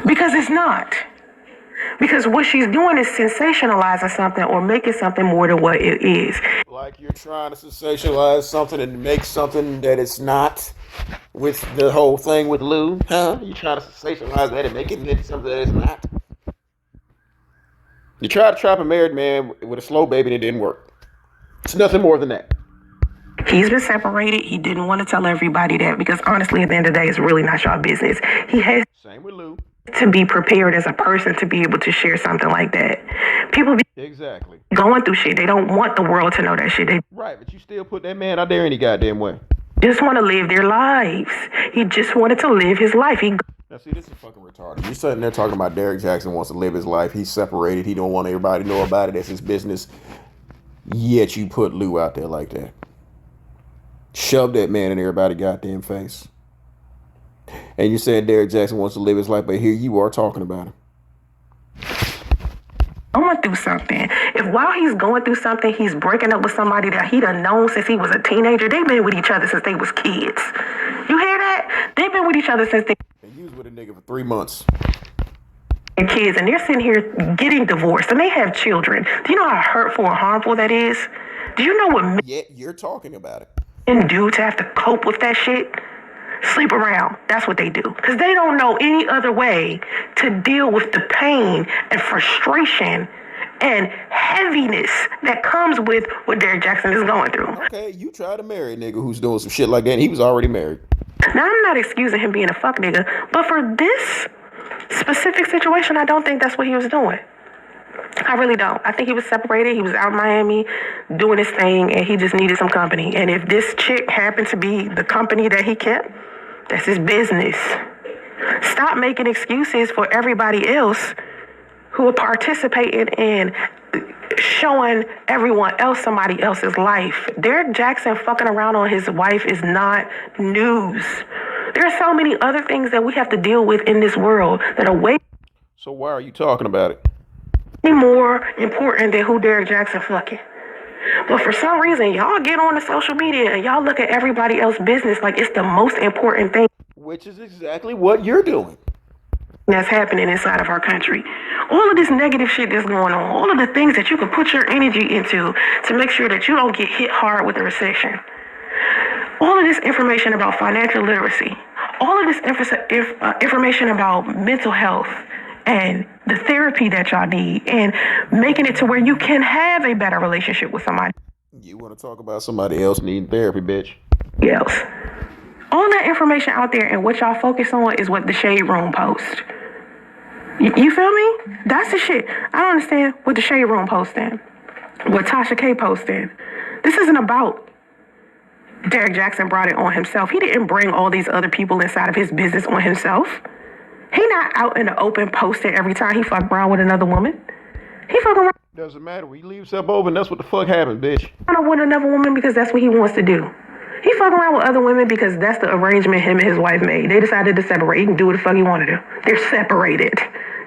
Because it's not. Because what she's doing is sensationalizing something or making something more than what it is. Like you're trying to sensationalize something and make something that it's not with the whole thing with Lou, huh? You trying to sensationalize that and make it into something that it's not? You tried to trap a married man with a slow baby and it didn't work. It's nothing more than that. He's been separated. He didn't want to tell everybody that because honestly, at the end of the day, it's really not your business. He has Same with Lou. to be prepared as a person to be able to share something like that. People be Exactly. going through shit. They don't want the world to know that shit. They Right, but you still put that man out there any goddamn way. just want to live their lives. He just wanted to live his life. Now see, this is fucking retarded. You sitting there talking about Derrick Jaxn wants to live his life. He's separated. He don't want everybody to know about it. That's his business. Yet you put Lou out there like that. Shove that man in everybody's goddamn face. And you said Derrick Jaxn wants to live his life, but here you are talking about him. going through something. If while he's going through something, he's breaking up with somebody that he done known since he was a teenager, they've been with each other since they was kids. You hear that? They've been with each other since they And you was with a nigga for 3 months. were kids, and they're sitting here getting divorced, and they have children. Do you know how hurtful and harmful that is? Do you know what Yet you're talking about it. men do to have to cope with that shit? Sleep around. That's what they do. Because they don't know any other way to deal with the pain and frustration and heaviness that comes with what Derrick Jaxn is going through. Okay, you try to marry a nigga who's doing some shit like that, and he was already married. Now, I'm not excusing him being a fuck nigga, but for this specific situation, I don't think that's what he was doing. I really don't. I think he was separated. He was out in Miami doing his thing, and he just needed some company. And if this chick happened to be the company that he kept, that's his business. Stop making excuses for everybody else who are participating in showing everyone else somebody else's life. Derrick Jaxn fucking around on his wife is not news. There are so many other things that we have to deal with in this world that are way So why are you talking about it? more important than who Derrick Jaxn fucking. But for some reason, y'all get on the social media and y'all look at everybody else's business like it's the most important thing Which is exactly what you're doing. that's happening inside of our country. All of this negative shit that's going on, all of the things that you can put your energy into to make sure that you don't get hit hard with a recession. All of this information about financial literacy, all of this information about mental health and the therapy that y'all need and making it to where you can have a better relationship with somebody You want to talk about somebody else needing therapy, bitch? else. All that information out there and what y'all focus on is what the Shade Room post. You feel me? That's the shit. I don't understand what the Shade Room posting, what Tasha K posting. This isn't about Derrick Jaxn brought it on himself. He didn't bring all these other people inside of his business on himself. He not out in the open posting every time he fuck around with another woman. He fucking around Doesn't matter. We leave stuff open. That's what the fuck happened, bitch. with another woman because that's what he wants to do. He fucking around with other women because that's the arrangement him and his wife made. They decided to separate. He can do what the fuck he want to do. They're separated.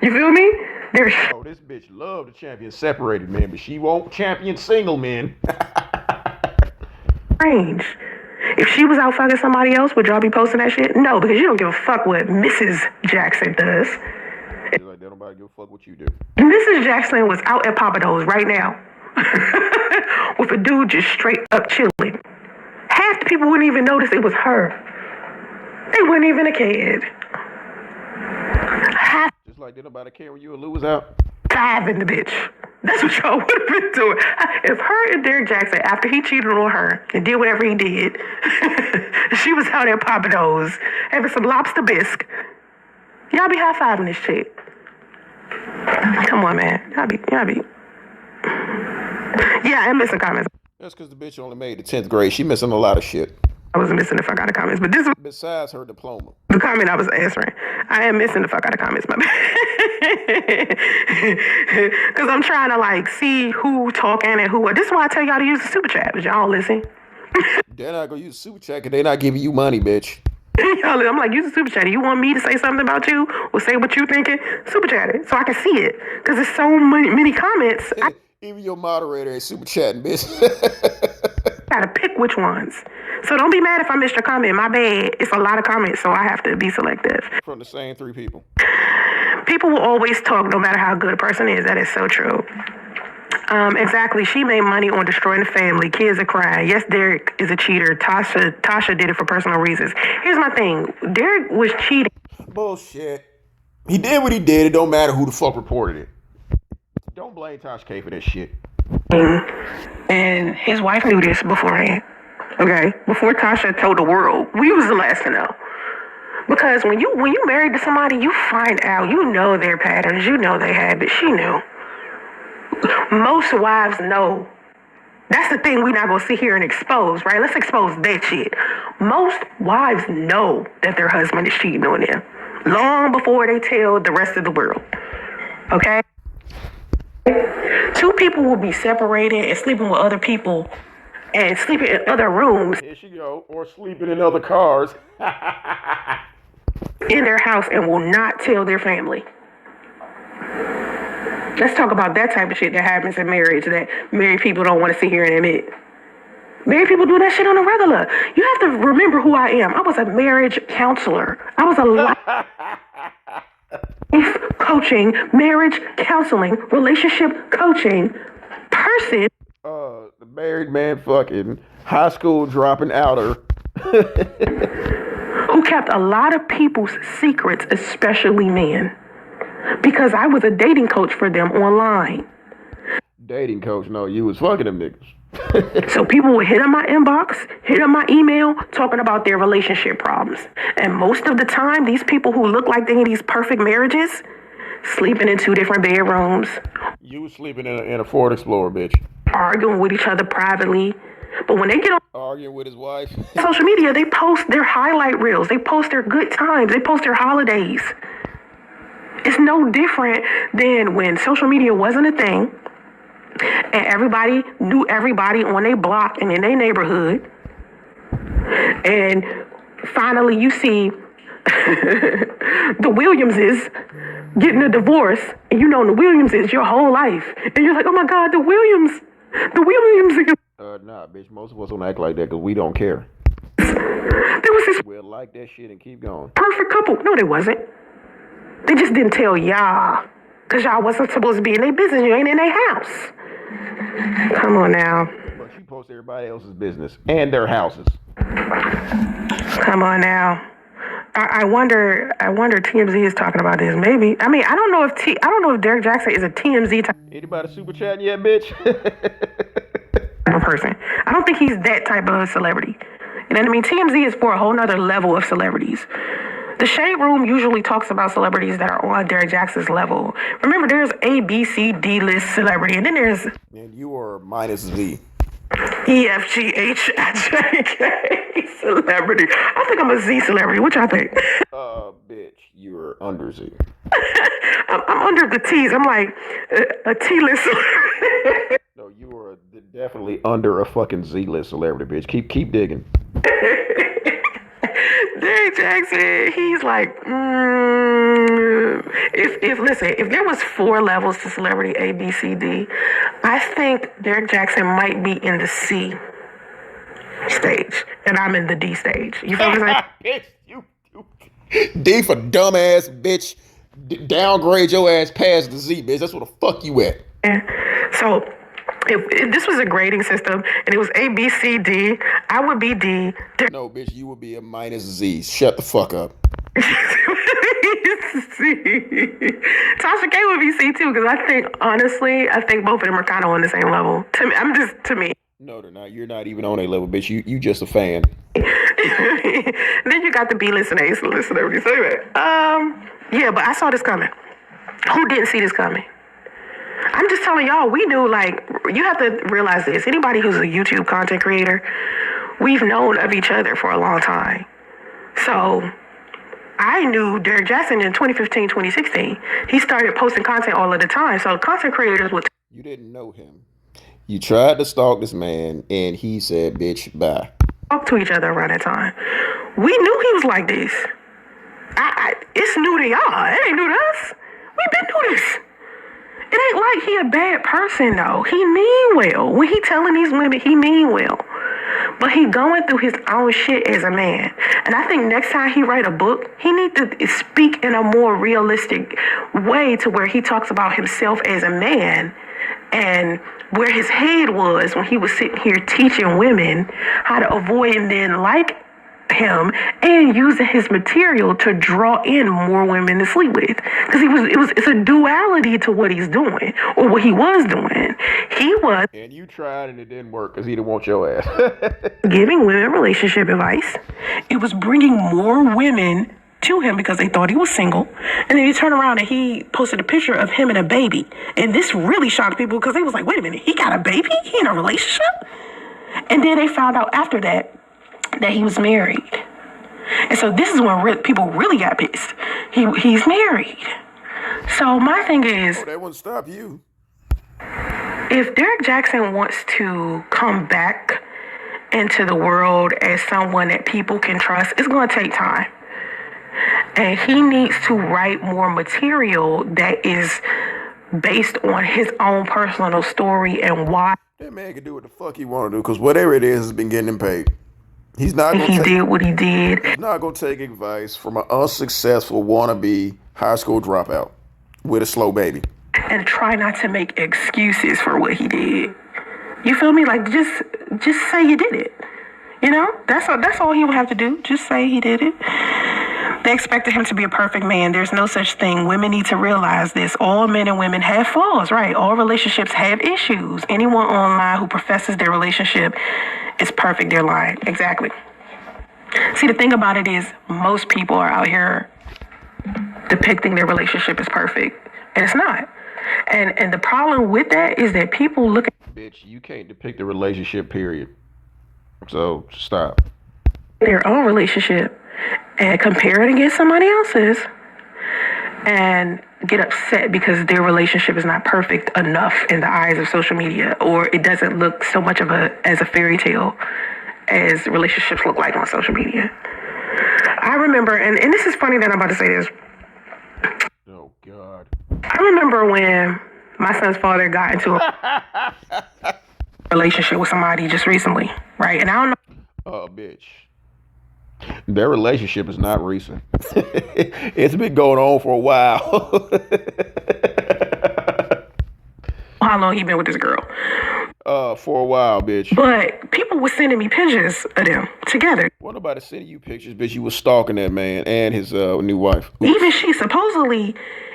You feel me? They're Oh, this bitch love to champion separated men, but she won't champion single men. strange. If she was out fucking somebody else, would y'all be posting that shit? No, because you don't give a fuck what Mrs. Jaxn does. It's like, they don't give a fuck what you do. Mrs. Jaxn was out at Papados right now with a dude just straight up chilling. Half the people wouldn't even notice it was her. They wouldn't even have cared. Half Just like, did nobody care when you and Lou was out? in the bitch. That's what y'all would have been doing. If her and Derrick Jaxn, after he cheated on her and did whatever he did, she was out at Papados having some lobster bisque, y'all be high-fiving this chick. Come on, man. Y'all be. Yeah, I'm missing comments. That's because the bitch only made the 10th grade. She missing a lot of shit. I was missing the fuck out of comments, but this was Besides her diploma. the comment I was answering. I am missing the fuck out of comments, my bad. Because I'm trying to like see who talking and who. This is why I tell y'all to use the super chat, but y'all listen. They're not going to use super chat because they're not giving you money, bitch. I'm like, use the super chat. You want me to say something about you or say what you thinking? Super chat it so I can see it. Because there's so many comments. I Even your moderator ain't super chatting, bitch. gotta pick which ones. So don't be mad if I missed your comment. My bad. It's a lot of comments, so I have to be selective. From the same 3 people. People will always talk no matter how good a person is. That is so true. Exactly. She made money on destroying the family. Kids are crying. Yes, Derrick is a cheater. Tasha did it for personal reasons. Here's my thing. Derrick was cheating. Bullshit. He did what he did. It don't matter who the fuck reported it. Don't blame Tosh K for that shit. And his wife knew this beforehand. Okay? Before Tasha told the world. We was the last to know. Because when you married to somebody, you find out. You know their patterns. You know their habits. She knew. Most wives know. That's the thing we're not going to sit here and expose, right? Let's expose that shit. Most wives know that their husband is cheating on them long before they tell the rest of the world. Okay? 2 people will be separated and sleeping with other people and sleeping in other rooms Here she go. Or sleeping in other cars. in their house and will not tell their family. Let's talk about that type of shit that happens in marriage that married people don't want to sit here and admit. Married people do that shit on a regular. You have to remember who I am. I was a marriage counselor. I was a life coaching, marriage counseling, relationship coaching person. The married man fucking high school dropping outer. Who kept a lot of people's secrets, especially men. Because I was a dating coach for them online. Dating coach? No, you was fucking them niggas. So people would hit on my inbox, hit on my email, talking about their relationship problems. And most of the time, these people who look like they in these perfect marriages, sleeping in 2 different bedrooms. You was sleeping in a Ford Explorer, bitch. Arguing with each other privately. But when they get on Arguing with his wife. social media, they post their highlight reels. They post their good times. They post their holidays. It's no different than when social media wasn't a thing. And everybody knew everybody on their block and in their neighborhood. And finally, you see the Williamses getting a divorce, and you know the Williamses your whole life, and you're like, oh my God, the Williams. Nah, bitch. Most of us don't act like that because we don't care. There was this We'll like that shit and keep going. perfect couple. No, they wasn't. They just didn't tell y'all, because y'all wasn't supposed to be in their business. You ain't in their house. Come on now. But you post everybody else's business and their houses. Come on now. I wonder TMZ is talking about this. Maybe. I mean, I don't know if Derrick Jaxn is a TMZ type Anybody super chatting yet, bitch? of person. I don't think he's that type of celebrity. You know what I mean? TMZ is for a whole nother level of celebrities. The Shade Room usually talks about celebrities that are on Derrick Jaxn's level. Remember, there's A, B, C, D list celebrity, and then there's And you are minus Z. E, F, G, H, J, K celebrity. I think I'm a Z celebrity. What y'all think? Bitch, you're under Z. I'm under the T's. I'm like a T list celebrity. No, you are definitely under a fucking Z-list celebrity, bitch. Keep digging. Derrick Jaxn, he's like, if there was 4 levels to celebrity, A, B, C, D, I think Derrick Jaxn might be in the C stage, and I'm in the D stage. You feel what I'm saying? Bitch, you D for dumbass, bitch. Downgrade your ass past the Z, bitch. That's where the fuck you at. So, if this was a grading system and it was A, B, C, D, I would be D. No, bitch, you would be a minus Z. Shut the fuck up. C. Tasha K would be C too, because I think both of them are kind of on the same level. To me. No, they're not. You're not even on a level, bitch. You just a fan. Then you got the B list and A list and everything. So anyway, yeah, but I saw this coming. Who didn't see this coming? I'm just telling y'all, we knew, like, you have to realize this. Anybody who's a YouTube content creator, we've known of each other for a long time. So I knew Derrick Jaxn in 2015, 2016. He started posting content all of the time. So content creators would... You didn't know him. You tried to stalk this man, and he said, bitch, bye. talk to each other around that time. We knew he was like this. It's new to y'all. It ain't new to us. We've been doing this. It ain't like he a bad person, though. He mean well. When he telling these women, he mean well. But he going through his own shit as a man. And I think next time he write a book, he need to speak in a more realistic way to where he talks about himself as a man and where his head was when he was sitting here teaching women how to avoid men like him and using his material to draw in more women to sleep with, because it's a duality to what he's doing, or what he was doing. He was, and you tried and it didn't work because he didn't want your ass. giving women relationship advice. It was bringing more women to him because they thought he was single, and then he turned around and he posted a picture of him and a baby, and this really shocked people because they was like, wait a minute, he got a baby? He in a relationship? And then they found out after that he was married. And so this is when people really got pissed. He's married. So my thing is, That wouldn't stop you. if Derrick Jaxn wants to come back into the world as someone that people can trust, it's going to take time. And he needs to write more material that is based on his own personal story and why That man can do what the fuck he want to do, because whatever it is has been getting him paid. He's not going he to did what he did. He's not going to take advice from an unsuccessful wannabe high school dropout with a slow baby. And try not to make excuses for what he did. You feel me? Like, just say you did it. You know? That's all he would have to do. Just say he did it. They expected him to be a perfect man. There's no such thing. Women need to realize this. All men and women have flaws, right? All relationships have issues. Anyone online who professes their relationship is perfect, they're lying. Exactly. See, the thing about it is most people are out here depicting their relationship as perfect, and it's not. And the problem with that is that people look at Bitch, you can't depict a relationship, period. So, stop. their own relationship and compare it against somebody else's. and get upset because their relationship is not perfect enough in the eyes of social media, or it doesn't look so much of as a fairy tale as relationships look like on social media. I remember, and this is funny that I'm about to say this. Oh, God. I remember when my son's father got into a relationship with somebody just recently, right? And I don't know. Oh, bitch. Their relationship is not recent. It's been going on for a while. How long he been with this girl. For a while, bitch. But people were sending me pictures of them together. What nobody sending you pictures, bitch? You was stalking that man and his new wife. Oops. Even she, supposedly,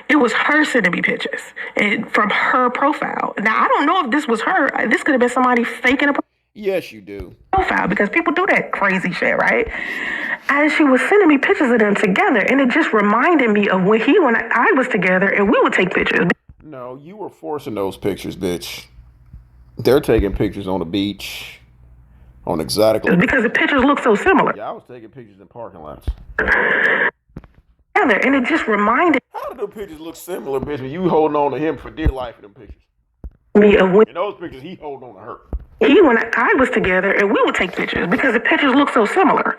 it was her sending me pictures and from her profile. Now, I don't know if this was her. This could have been somebody faking a Yes, you do. profile, because people do that crazy shit, right? And she was sending me pictures of them together, and it just reminded me of when I was together, and we would take pictures. No, you were forcing those pictures, bitch. They're taking pictures on the beach, on exotic. Because the pictures look so similar. Yeah, I was taking pictures in parking lots. Together, and it just reminded How do the pictures look similar, bitch, when you holding on to him for dear life in them pictures? me of when In those pictures, he holding on to her. I was together, and we would take pictures because the pictures look so similar.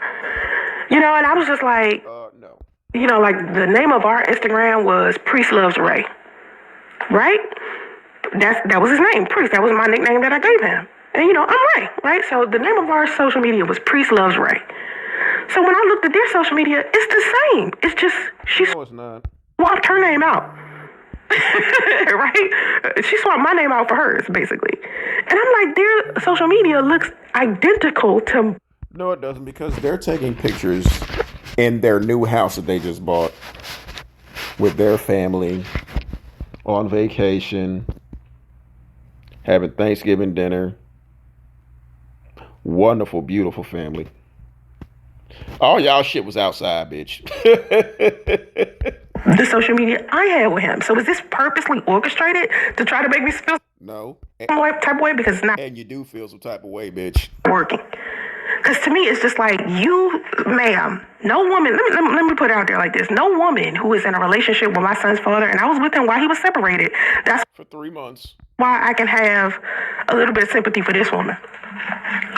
And I was just like, No. like the name of our Instagram was Priest Loves Ray, right? That was his name, Priest. That was my nickname that I gave him. And I'm Ray, right? So the name of our social media was Priest Loves Ray. So when I looked at their social media, it's the same. It's just she No, it's not. swapped her name out. Right? She swapped my name out for hers, basically. And I'm like, their social media looks identical to. No, it doesn't, because they're taking pictures in their new house that they just bought with their family on vacation, having Thanksgiving dinner. Wonderful, beautiful family. All y'all shit was outside, bitch. The social media I had with him. So is this purposely orchestrated to try to make me feel No. some type of way? Because it's not And you do feel some type of way, bitch. working. Because to me, it's just like, you, ma'am, no woman, let me put it out there like this. No woman who is in a relationship with my son's father, and I was with him while he was separated, that's For 3 months. why I can have a little bit of sympathy for this woman.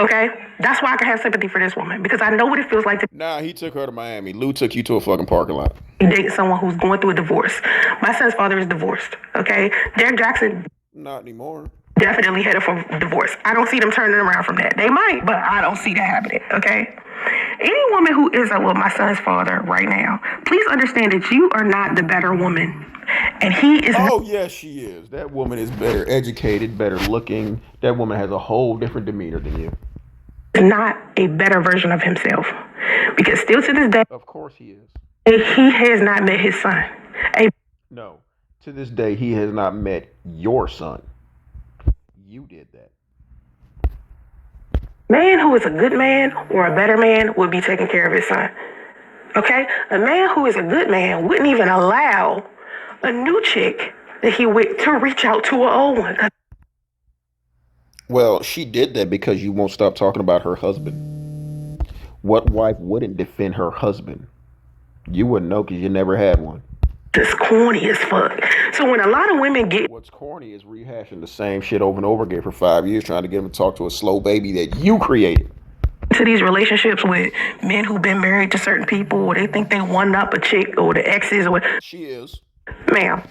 Okay? That's why I can have sympathy for this woman, because I know what it feels like to Nah, he took her to Miami. Lou took you to a fucking parking lot. date someone who's going through a divorce. My son's father is divorced. Okay? Derrick Jaxn Not anymore. definitely headed for divorce. I don't see them turning around from that. They might, but I don't see that happening, okay? Any woman who is with my son's father right now, please understand that you are not the better woman. And he is Oh, yes, she is. That woman is better educated, better looking. That woman has a whole different demeanor than you. not a better version of himself. Because still to this day, Of course he is. he has not met his son. A No. To this day, he has not met your son. You did that. man who is a good man or a better man would be taking care of his son. Okay? A man who is a good man wouldn't even allow a new chick that he with to reach out to an old one. Well, she did that because you won't stop talking about her husband. What wife wouldn't defend her husband? You wouldn't know because you never had one. It's corny as fuck. So when a lot of women get What's corny is rehashing the same shit over and over again for 5 years, trying to get him to talk to a slow baby that you created. to these relationships with men who've been married to certain people, or they think they one up a chick or the exes, or She is. ma'am,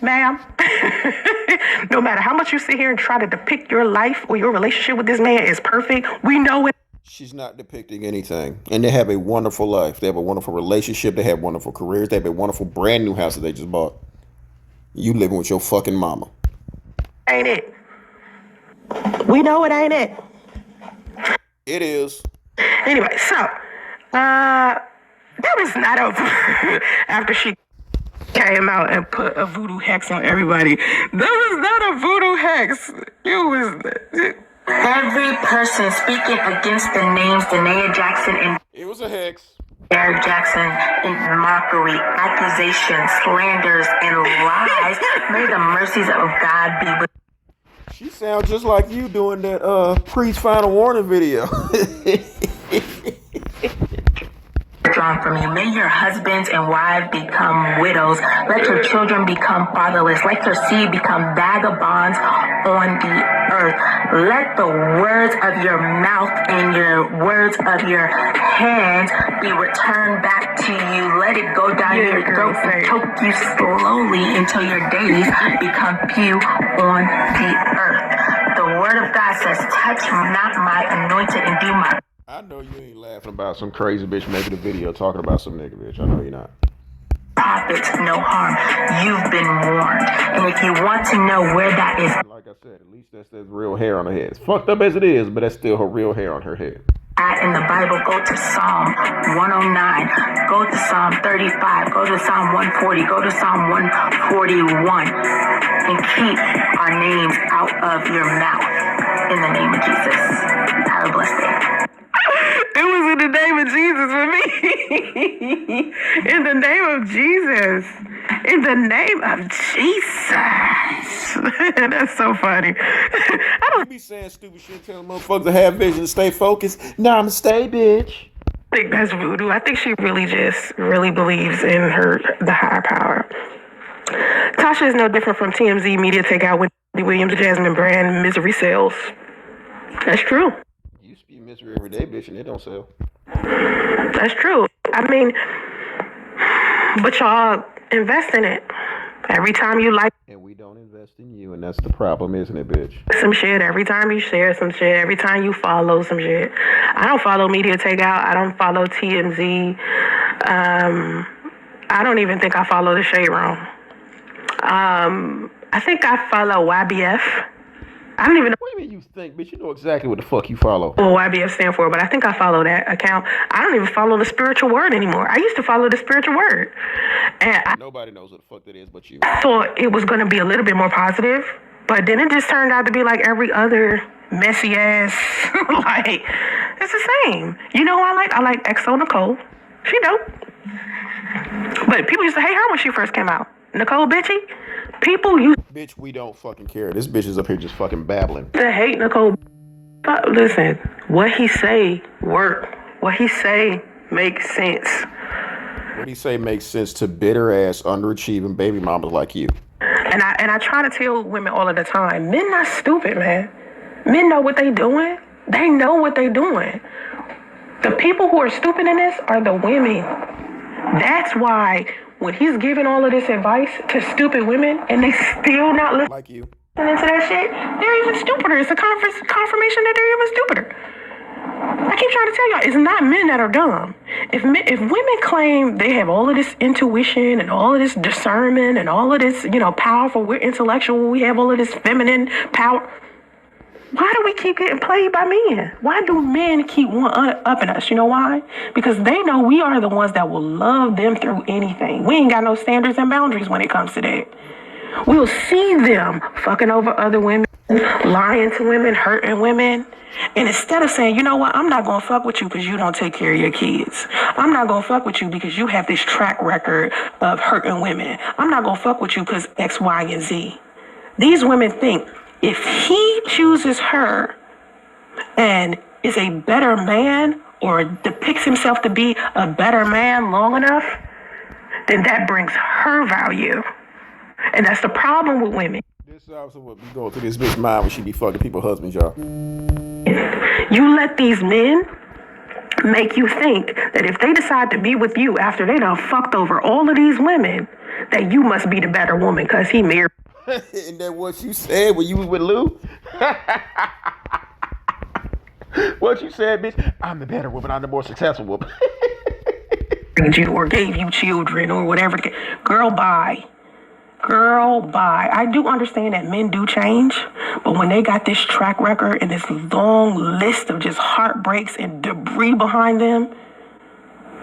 no matter how much you sit here and try to depict your life or your relationship with this man as perfect, we know it. She's not depicting anything. And they have a wonderful life. They have a wonderful relationship. They have wonderful careers. They have a wonderful brand new house that they just bought. You living with your fucking mama. Ain't it? We know it, ain't it? It is. Anyway, so that was not over. After she came out and put a voodoo hex on everybody, that was not a voodoo hex. It was Every person speaking against the names Derrick Jaxn and It was a hex. Derrick Jaxn in mockery, accusations, slanders, and lies. May the mercies of God be with She sounds just like you doing that priest final warning video. withdrawn from you. May your husbands and wives become widows. Let your children become fatherless. Let your seed become vagabonds on the earth. Let the words of your mouth and your words of your hands be returned back to you. Let it go down your throat and choke you slowly until your days become few on the earth. The word of God says, touch not my anointed and do my... I know you ain't laughing about some crazy bitch making a video talking about some nigga bitch. I know you're not. prophets no harm. You've been warned. And if you want to know where that is... Like I said, at least that's real hair on her head. It's fucked up as it is, but that's still her real hair on her head. in the Bible, go to Psalm 109, go to Psalm 35, go to Psalm 140, go to Psalm 141, and keep our names out of your mouth in the name of Jesus. Have a blessed day. It was in the name of Jesus for me. In the name of Jesus. In the name of Jesus. That's so funny. I don't be saying stupid shit, telling motherfuckers to have vision and stay focused. Nah, I'ma stay, bitch. think that's voodoo. I think she really believes in the higher power. Tasha is no different from TMZ media takeout with Williams, Jasmine Brand, misery sells. That's true. You used to be misery every day, bitch, and it don't sell. That's true. I mean, but y'all invest in it. Every time you like and we don't invest in you, and that's the problem, isn't it, bitch? Some shit, every time you share some shit, every time you follow some shit. I don't follow Media Takeout. I don't follow TMZ. I don't even think I follow the Shade Room. I think I follow YBF. I don't even know what do you mean you think, bitch? You know exactly what the fuck you follow. what YBF stand for, but I think I follow that account. I don't even follow the Spiritual Word anymore. I used to follow the Spiritual Word. And nobody knows what the fuck that is but you. I thought it was going to be a little bit more positive, but then it just turned out to be like every other messy ass. Like, it's the same. You know who I like? I like XO Nicole. She dope. But people used to hate her when she first came out. Nicole Bitchy. People used bitch, we don't fucking care. This bitch is up here just fucking babbling. to hate Nicole. But listen, what he say work. What he say makes sense. What he say makes sense to bitter ass underachieving baby mamas like you. And I try to tell women all of the time, men not stupid, man. Men know what they doing. They know what they doing. The people who are stupid in this are the women. That's why when he's giving all of this advice to stupid women and they still not listening like you into that shit, they're even stupider. It's a confirmation that they're even stupider. I keep trying to tell y'all, it's not men that are dumb. If women claim they have all of this intuition and all of this discernment and all of this, powerful, we're intellectual, we have all of this feminine power, why do we keep getting played by men? Why do men keep one-upping us? You know why? Because they know we are the ones that will love them through anything. We ain't got no standards and boundaries when it comes to that. We'll see them fucking over other women, lying to women, hurting women. And instead of saying, you know what, I'm not going to fuck with you because you don't take care of your kids. I'm not going to fuck with you because you have this track record of hurting women. I'm not going to fuck with you because X, Y, and Z. These women think if he chooses her and is a better man or depicts himself to be a better man long enough, then that brings her value. And that's the problem with women. This is also what be going through this bitch mind when she be fucking people's husbands, y'all. You let these men make you think that if they decide to be with you after they done fucked over all of these women, that you must be the better woman because he married. Isn't that what you said when you was with Lou? What you said, bitch? I'm the better woman. I'm the more successful woman. You or gave you children or whatever. Girl, bye. Girl, bye. I do understand that men do change, but when they got this track record and this long list of just heartbreaks and debris behind them,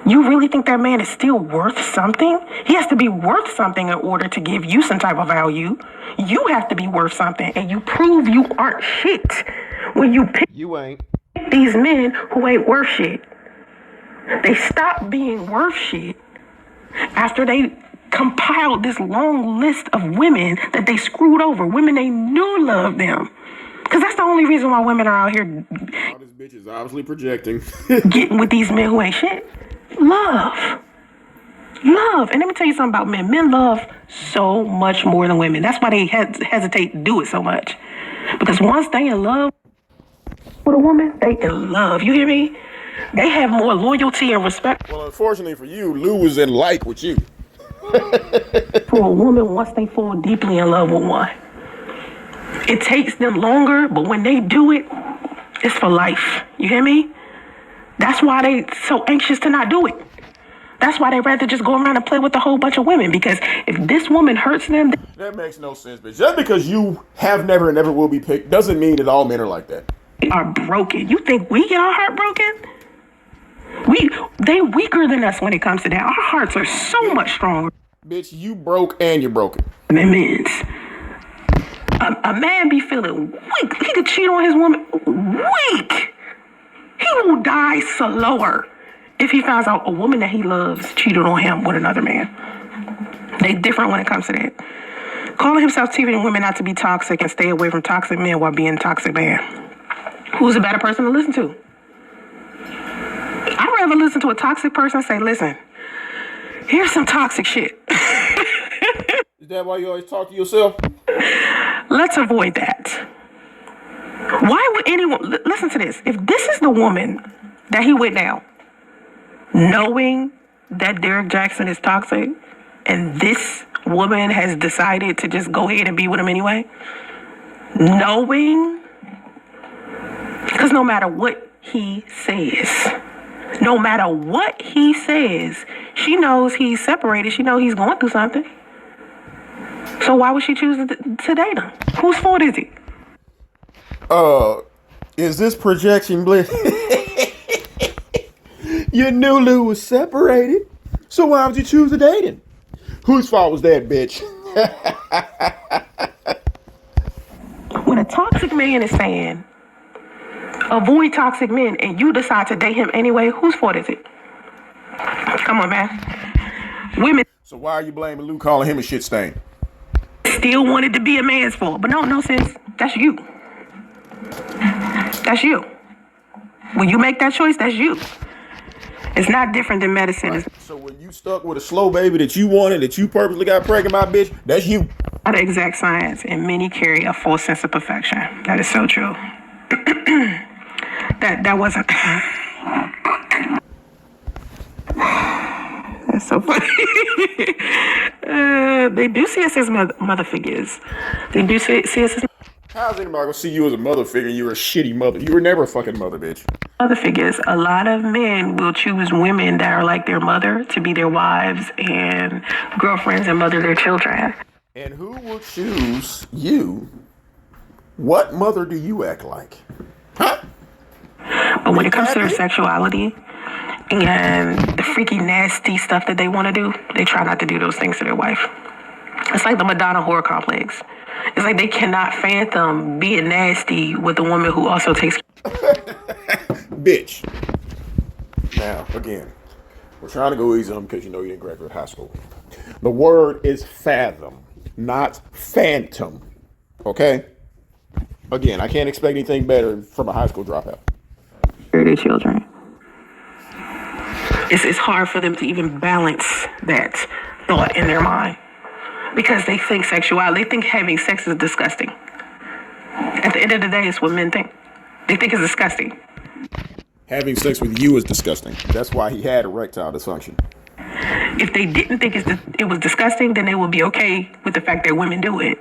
you really think that man is still worth something? He has to be worth something in order to give you some type of value. You have to be worth something, and you prove you aren't shit when you pick you ain't these men who ain't worth shit. They stop being worth shit after they compiled this long list of women that they screwed over, women they knew loved them. Because that's the only reason why women are out here all this bitch is obviously projecting. getting with these men who ain't shit. Love. Love. And let me tell you something about men. Men love so much more than women. That's why they hesitate to do it so much. Because once they in love with a woman, they in love. You hear me? They have more loyalty and respect. Well, unfortunately for you, Lou was in like with you. For a woman, once they fall deeply in love with one. It takes them longer, but when they do it, it's for life. You hear me? That's why they so anxious to not do it. That's why they rather just go around and play with a whole bunch of women. Because if this woman hurts them... That makes no sense, bitch. Just because you have never and never will be picked doesn't mean that all men are like that. They are broken. You think we get our heart broken? They weaker than us when it comes to that. Our hearts are so much stronger. Bitch, you broke and you're broken. Than men's. A man be feeling weak. He could cheat on his woman. Weak. He will die slower if he finds out a woman that he loves cheated on him with another man. They different when it comes to that. Calling himself teaching women not to be toxic and stay away from toxic men while being a toxic man. Who's a better person to listen to? I'd rather listen to a toxic person and say, listen, here's some toxic shit. Is that why you always talk to yourself? Let's avoid that. Why would anyone... Listen to this. If this is the woman that he went down, knowing that Derrick Jaxn is toxic, and this woman has decided to just go ahead and be with him anyway, knowing... Because no matter what he says, she knows he's separated. She knows he's going through something. So why would she choose to date him? Whose fault is it? Is this projection bliss? You knew Lou was separated, so why would you choose to date him? Whose fault was that, bitch? When a toxic man is saying, avoid toxic men, and you decide to date him anyway, whose fault is it? Come on, man. Women... So why are you blaming Lou calling him a shit stain? Still wanted to be a man's fault. But no, sis. That's you. That's you. When you make that choice, that's you. It's not different than medicine. Right. So when you stuck with a slow baby that you wanted, that you purposely got pregnant by, bitch, that's you. Not exact science, and many carry a false sense of perfection. That is so true. that wasn't... That's so funny. They do see us as mother figures. They do see us as how's anybody gonna see you as a mother figure? You're a shitty mother. You were never a fucking mother, bitch. mother figures. A lot of men will choose women that are like their mother to be their wives and girlfriends and mother their children. And who will choose you? What mother do you act like? Huh? But when it comes to their sexuality and the freaky nasty stuff that they want to do, they try not to do those things to their wife. It's like the Madonna horror complex. It's like they cannot fathom being nasty with a woman who also takes... Bitch. Now, again, we're trying to go easy on because you know you didn't graduate high school. The word is fathom, not phantom. Okay? Again, I can't expect anything better from a high school dropout. Their children. It's hard for them to even balance that thought in their mind because they think sexuality, they think having sex is disgusting. At the end of the day, it's what men think. They think it's disgusting. Having sex with you is disgusting. That's why he had erectile dysfunction. If they didn't think it was disgusting, then they would be okay with the fact that women do it.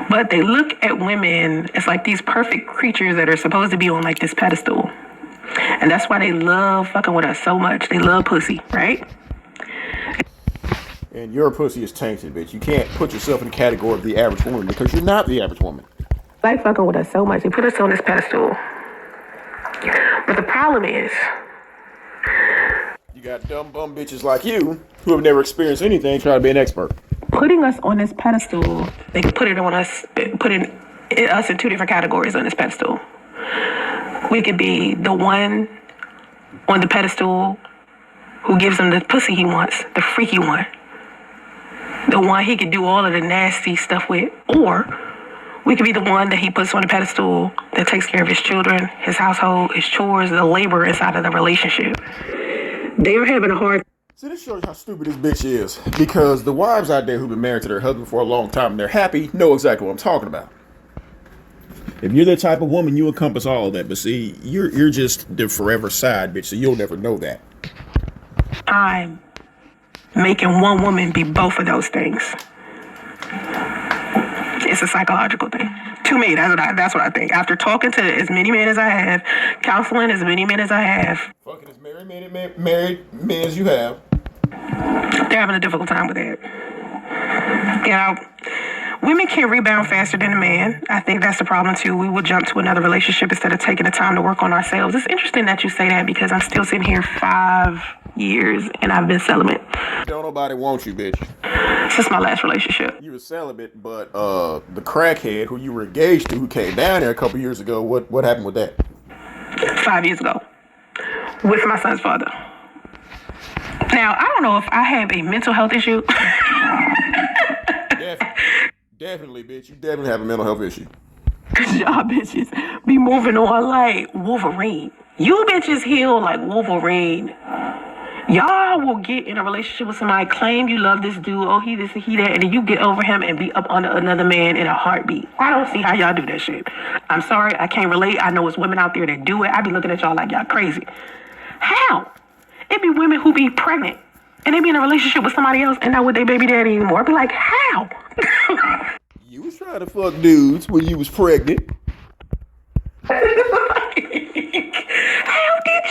But they look at women as like these perfect creatures that are supposed to be on like this pedestal. And that's why they love fucking with us so much. They love pussy, right? And your pussy is tainted, bitch. You can't put yourself in the category of the average woman because you're not the average woman. Like fucking with us so much. They put us on this pedestal. But the problem is, you got dumb bum bitches like you who have never experienced anything trying to be an expert. Putting us on this pedestal, they can put us in two different categories on this pedestal. We could be the one on the pedestal who gives him the pussy he wants, the freaky one. The one he could do all of the nasty stuff with. Or we could be the one that he puts on the pedestal that takes care of his children, his household, his chores, the labor inside of the relationship. They're having a hard. See, this shows how stupid this bitch is. Because the wives out there who've been married to their husband for a long time and they're happy know exactly what I'm talking about. If you're the type of woman, you encompass all of that. But see, you're just the forever side bitch, so you'll never know that. I'm making one woman be both of those things. It's a psychological thing. To me, that's what I think. After talking to as many men as I have, counseling as many men as I have, fucking as married men as you have, they're having a difficult time with that. You know, women can't rebound faster than a man. I think that's the problem too. We will jump to another relationship instead of taking the time to work on ourselves. It's interesting that you say that because I'm still sitting here 5 years and I've been celibate. Don't nobody want you, bitch. Since my last relationship. You were celibate, but the crackhead who you were engaged to, who came down there a couple years ago, what happened with that? 5 years ago, with my son's father. Now, I don't know if I have a mental health issue. Definitely, bitch. You definitely have a mental health issue. Y'all bitches be moving on like Wolverine. You bitches heal like Wolverine. Y'all will get in a relationship with somebody, claim you love this dude, oh, he this and he that, and then you get over him and be up under another man in a heartbeat. I don't see how y'all do that shit. I'm sorry, I can't relate. I know it's women out there that do it. I be looking at y'all like y'all crazy. How? It be women who be pregnant and they be in a relationship with somebody else and not with their baby daddy anymore. I be like, how? You was trying to fuck dudes when you was pregnant. How did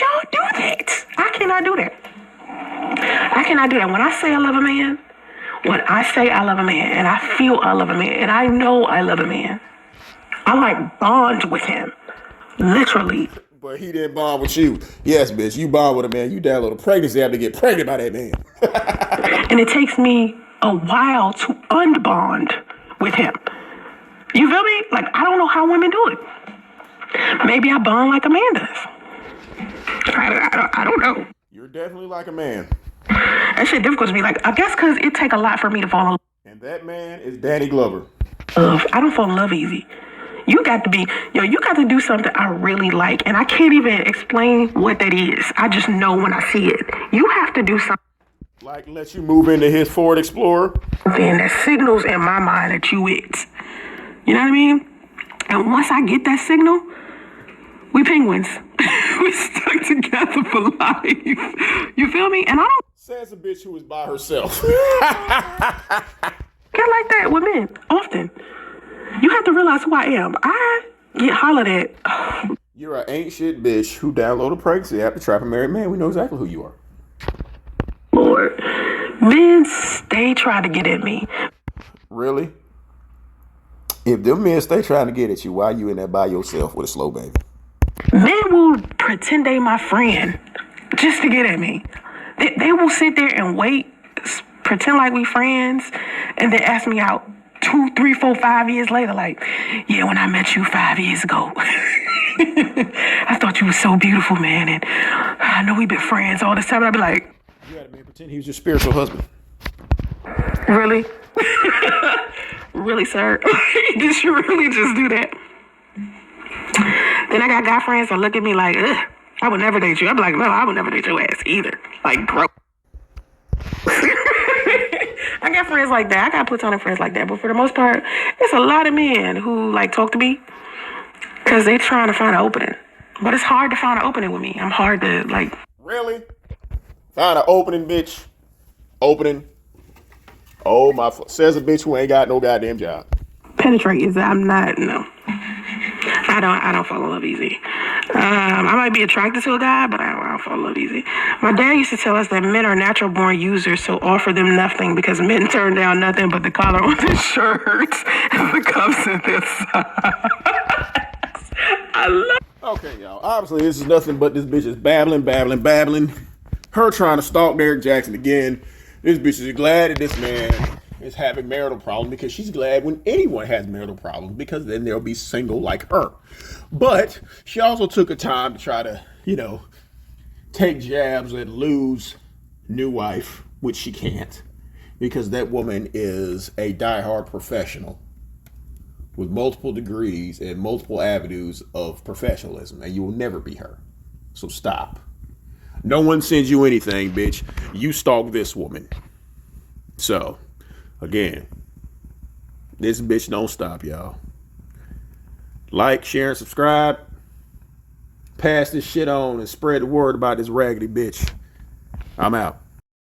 y'all do that? I cannot do that. I cannot do that. When I say I love a man, and I feel I love a man, and I know I love a man, I like bond with him. Literally. But he didn't bond with you. Yes, bitch, you bond with a man. You download a pregnancy app to get pregnant by that man. And it takes me a while to unbond with him. You feel me? Like, I don't know how women do it. Maybe I bond like a man does. I don't know. You're definitely like a man. That shit difficult to me. Like, I guess because it take a lot for me to fall in love. And that man is Danny Glover. I don't fall in love easy. You got to do something I really like. And I can't even explain what that is. I just know when I see it. You have to do something. Like let you move into his Ford Explorer? Then that signals in my mind that you it. You know what I mean? And once I get that signal, we penguins. We stuck together for life. You feel me? And I don't Says a bitch who was by herself. get like that with men often. You have to realize who I am. I get hollered at. You're an ain't shit bitch who downloaded a pregnancy app to trap a married man. We know exactly who you are. Lord, men stay trying to get at me. Really? If them men stay trying to get at you, why you in there by yourself with a slow baby? Men will pretend they my friend just to get at me. They will sit there and wait, pretend like we friends, and then ask me out 2, 3, 4, 5 years later. Like, yeah, when I met you 5 years ago, I thought you were so beautiful, man, and I know we've been friends all this time. I'd be like, you had a man pretend he was your spiritual husband. really? Really, sir? Did you really just do that? Then I got guy friends that look at me like, ugh, I would never date you. I'm like, no, I would never date your ass either. Like, bro. I got friends like that. I got platonic friends like that. But for the most part, it's a lot of men who, like, talk to me because they trying to find an opening. But it's hard to find an opening with me. I'm hard to, like... Really? Find an opening, bitch. Opening. Oh, my... Says a bitch who ain't got no goddamn job. Penetrate is I'm not, no. I don't fall in love easy. I might be attracted to a guy, but I don't fall in love easy. My dad used to tell us that men are natural born users, so offer them nothing because men turn down nothing but the collar on their shirts and the cuffs in their socks. I love. Okay, y'all. Obviously, this is nothing but this bitch is babbling. Her trying to stalk Derrick Jaxn again. This bitch is glad that this man is having marital problems because she's glad when anyone has marital problems because then they'll be single like her. But she also took a time to try to, take jabs at Lou's new wife, which she can't because that woman is a diehard professional with multiple degrees and multiple avenues of professionalism, and you will never be her. So stop. No one sends you anything, bitch. You stalk this woman. So, again, this bitch don't stop, y'all. Like, share, and subscribe. Pass this shit on and spread the word about this raggedy bitch. I'm out.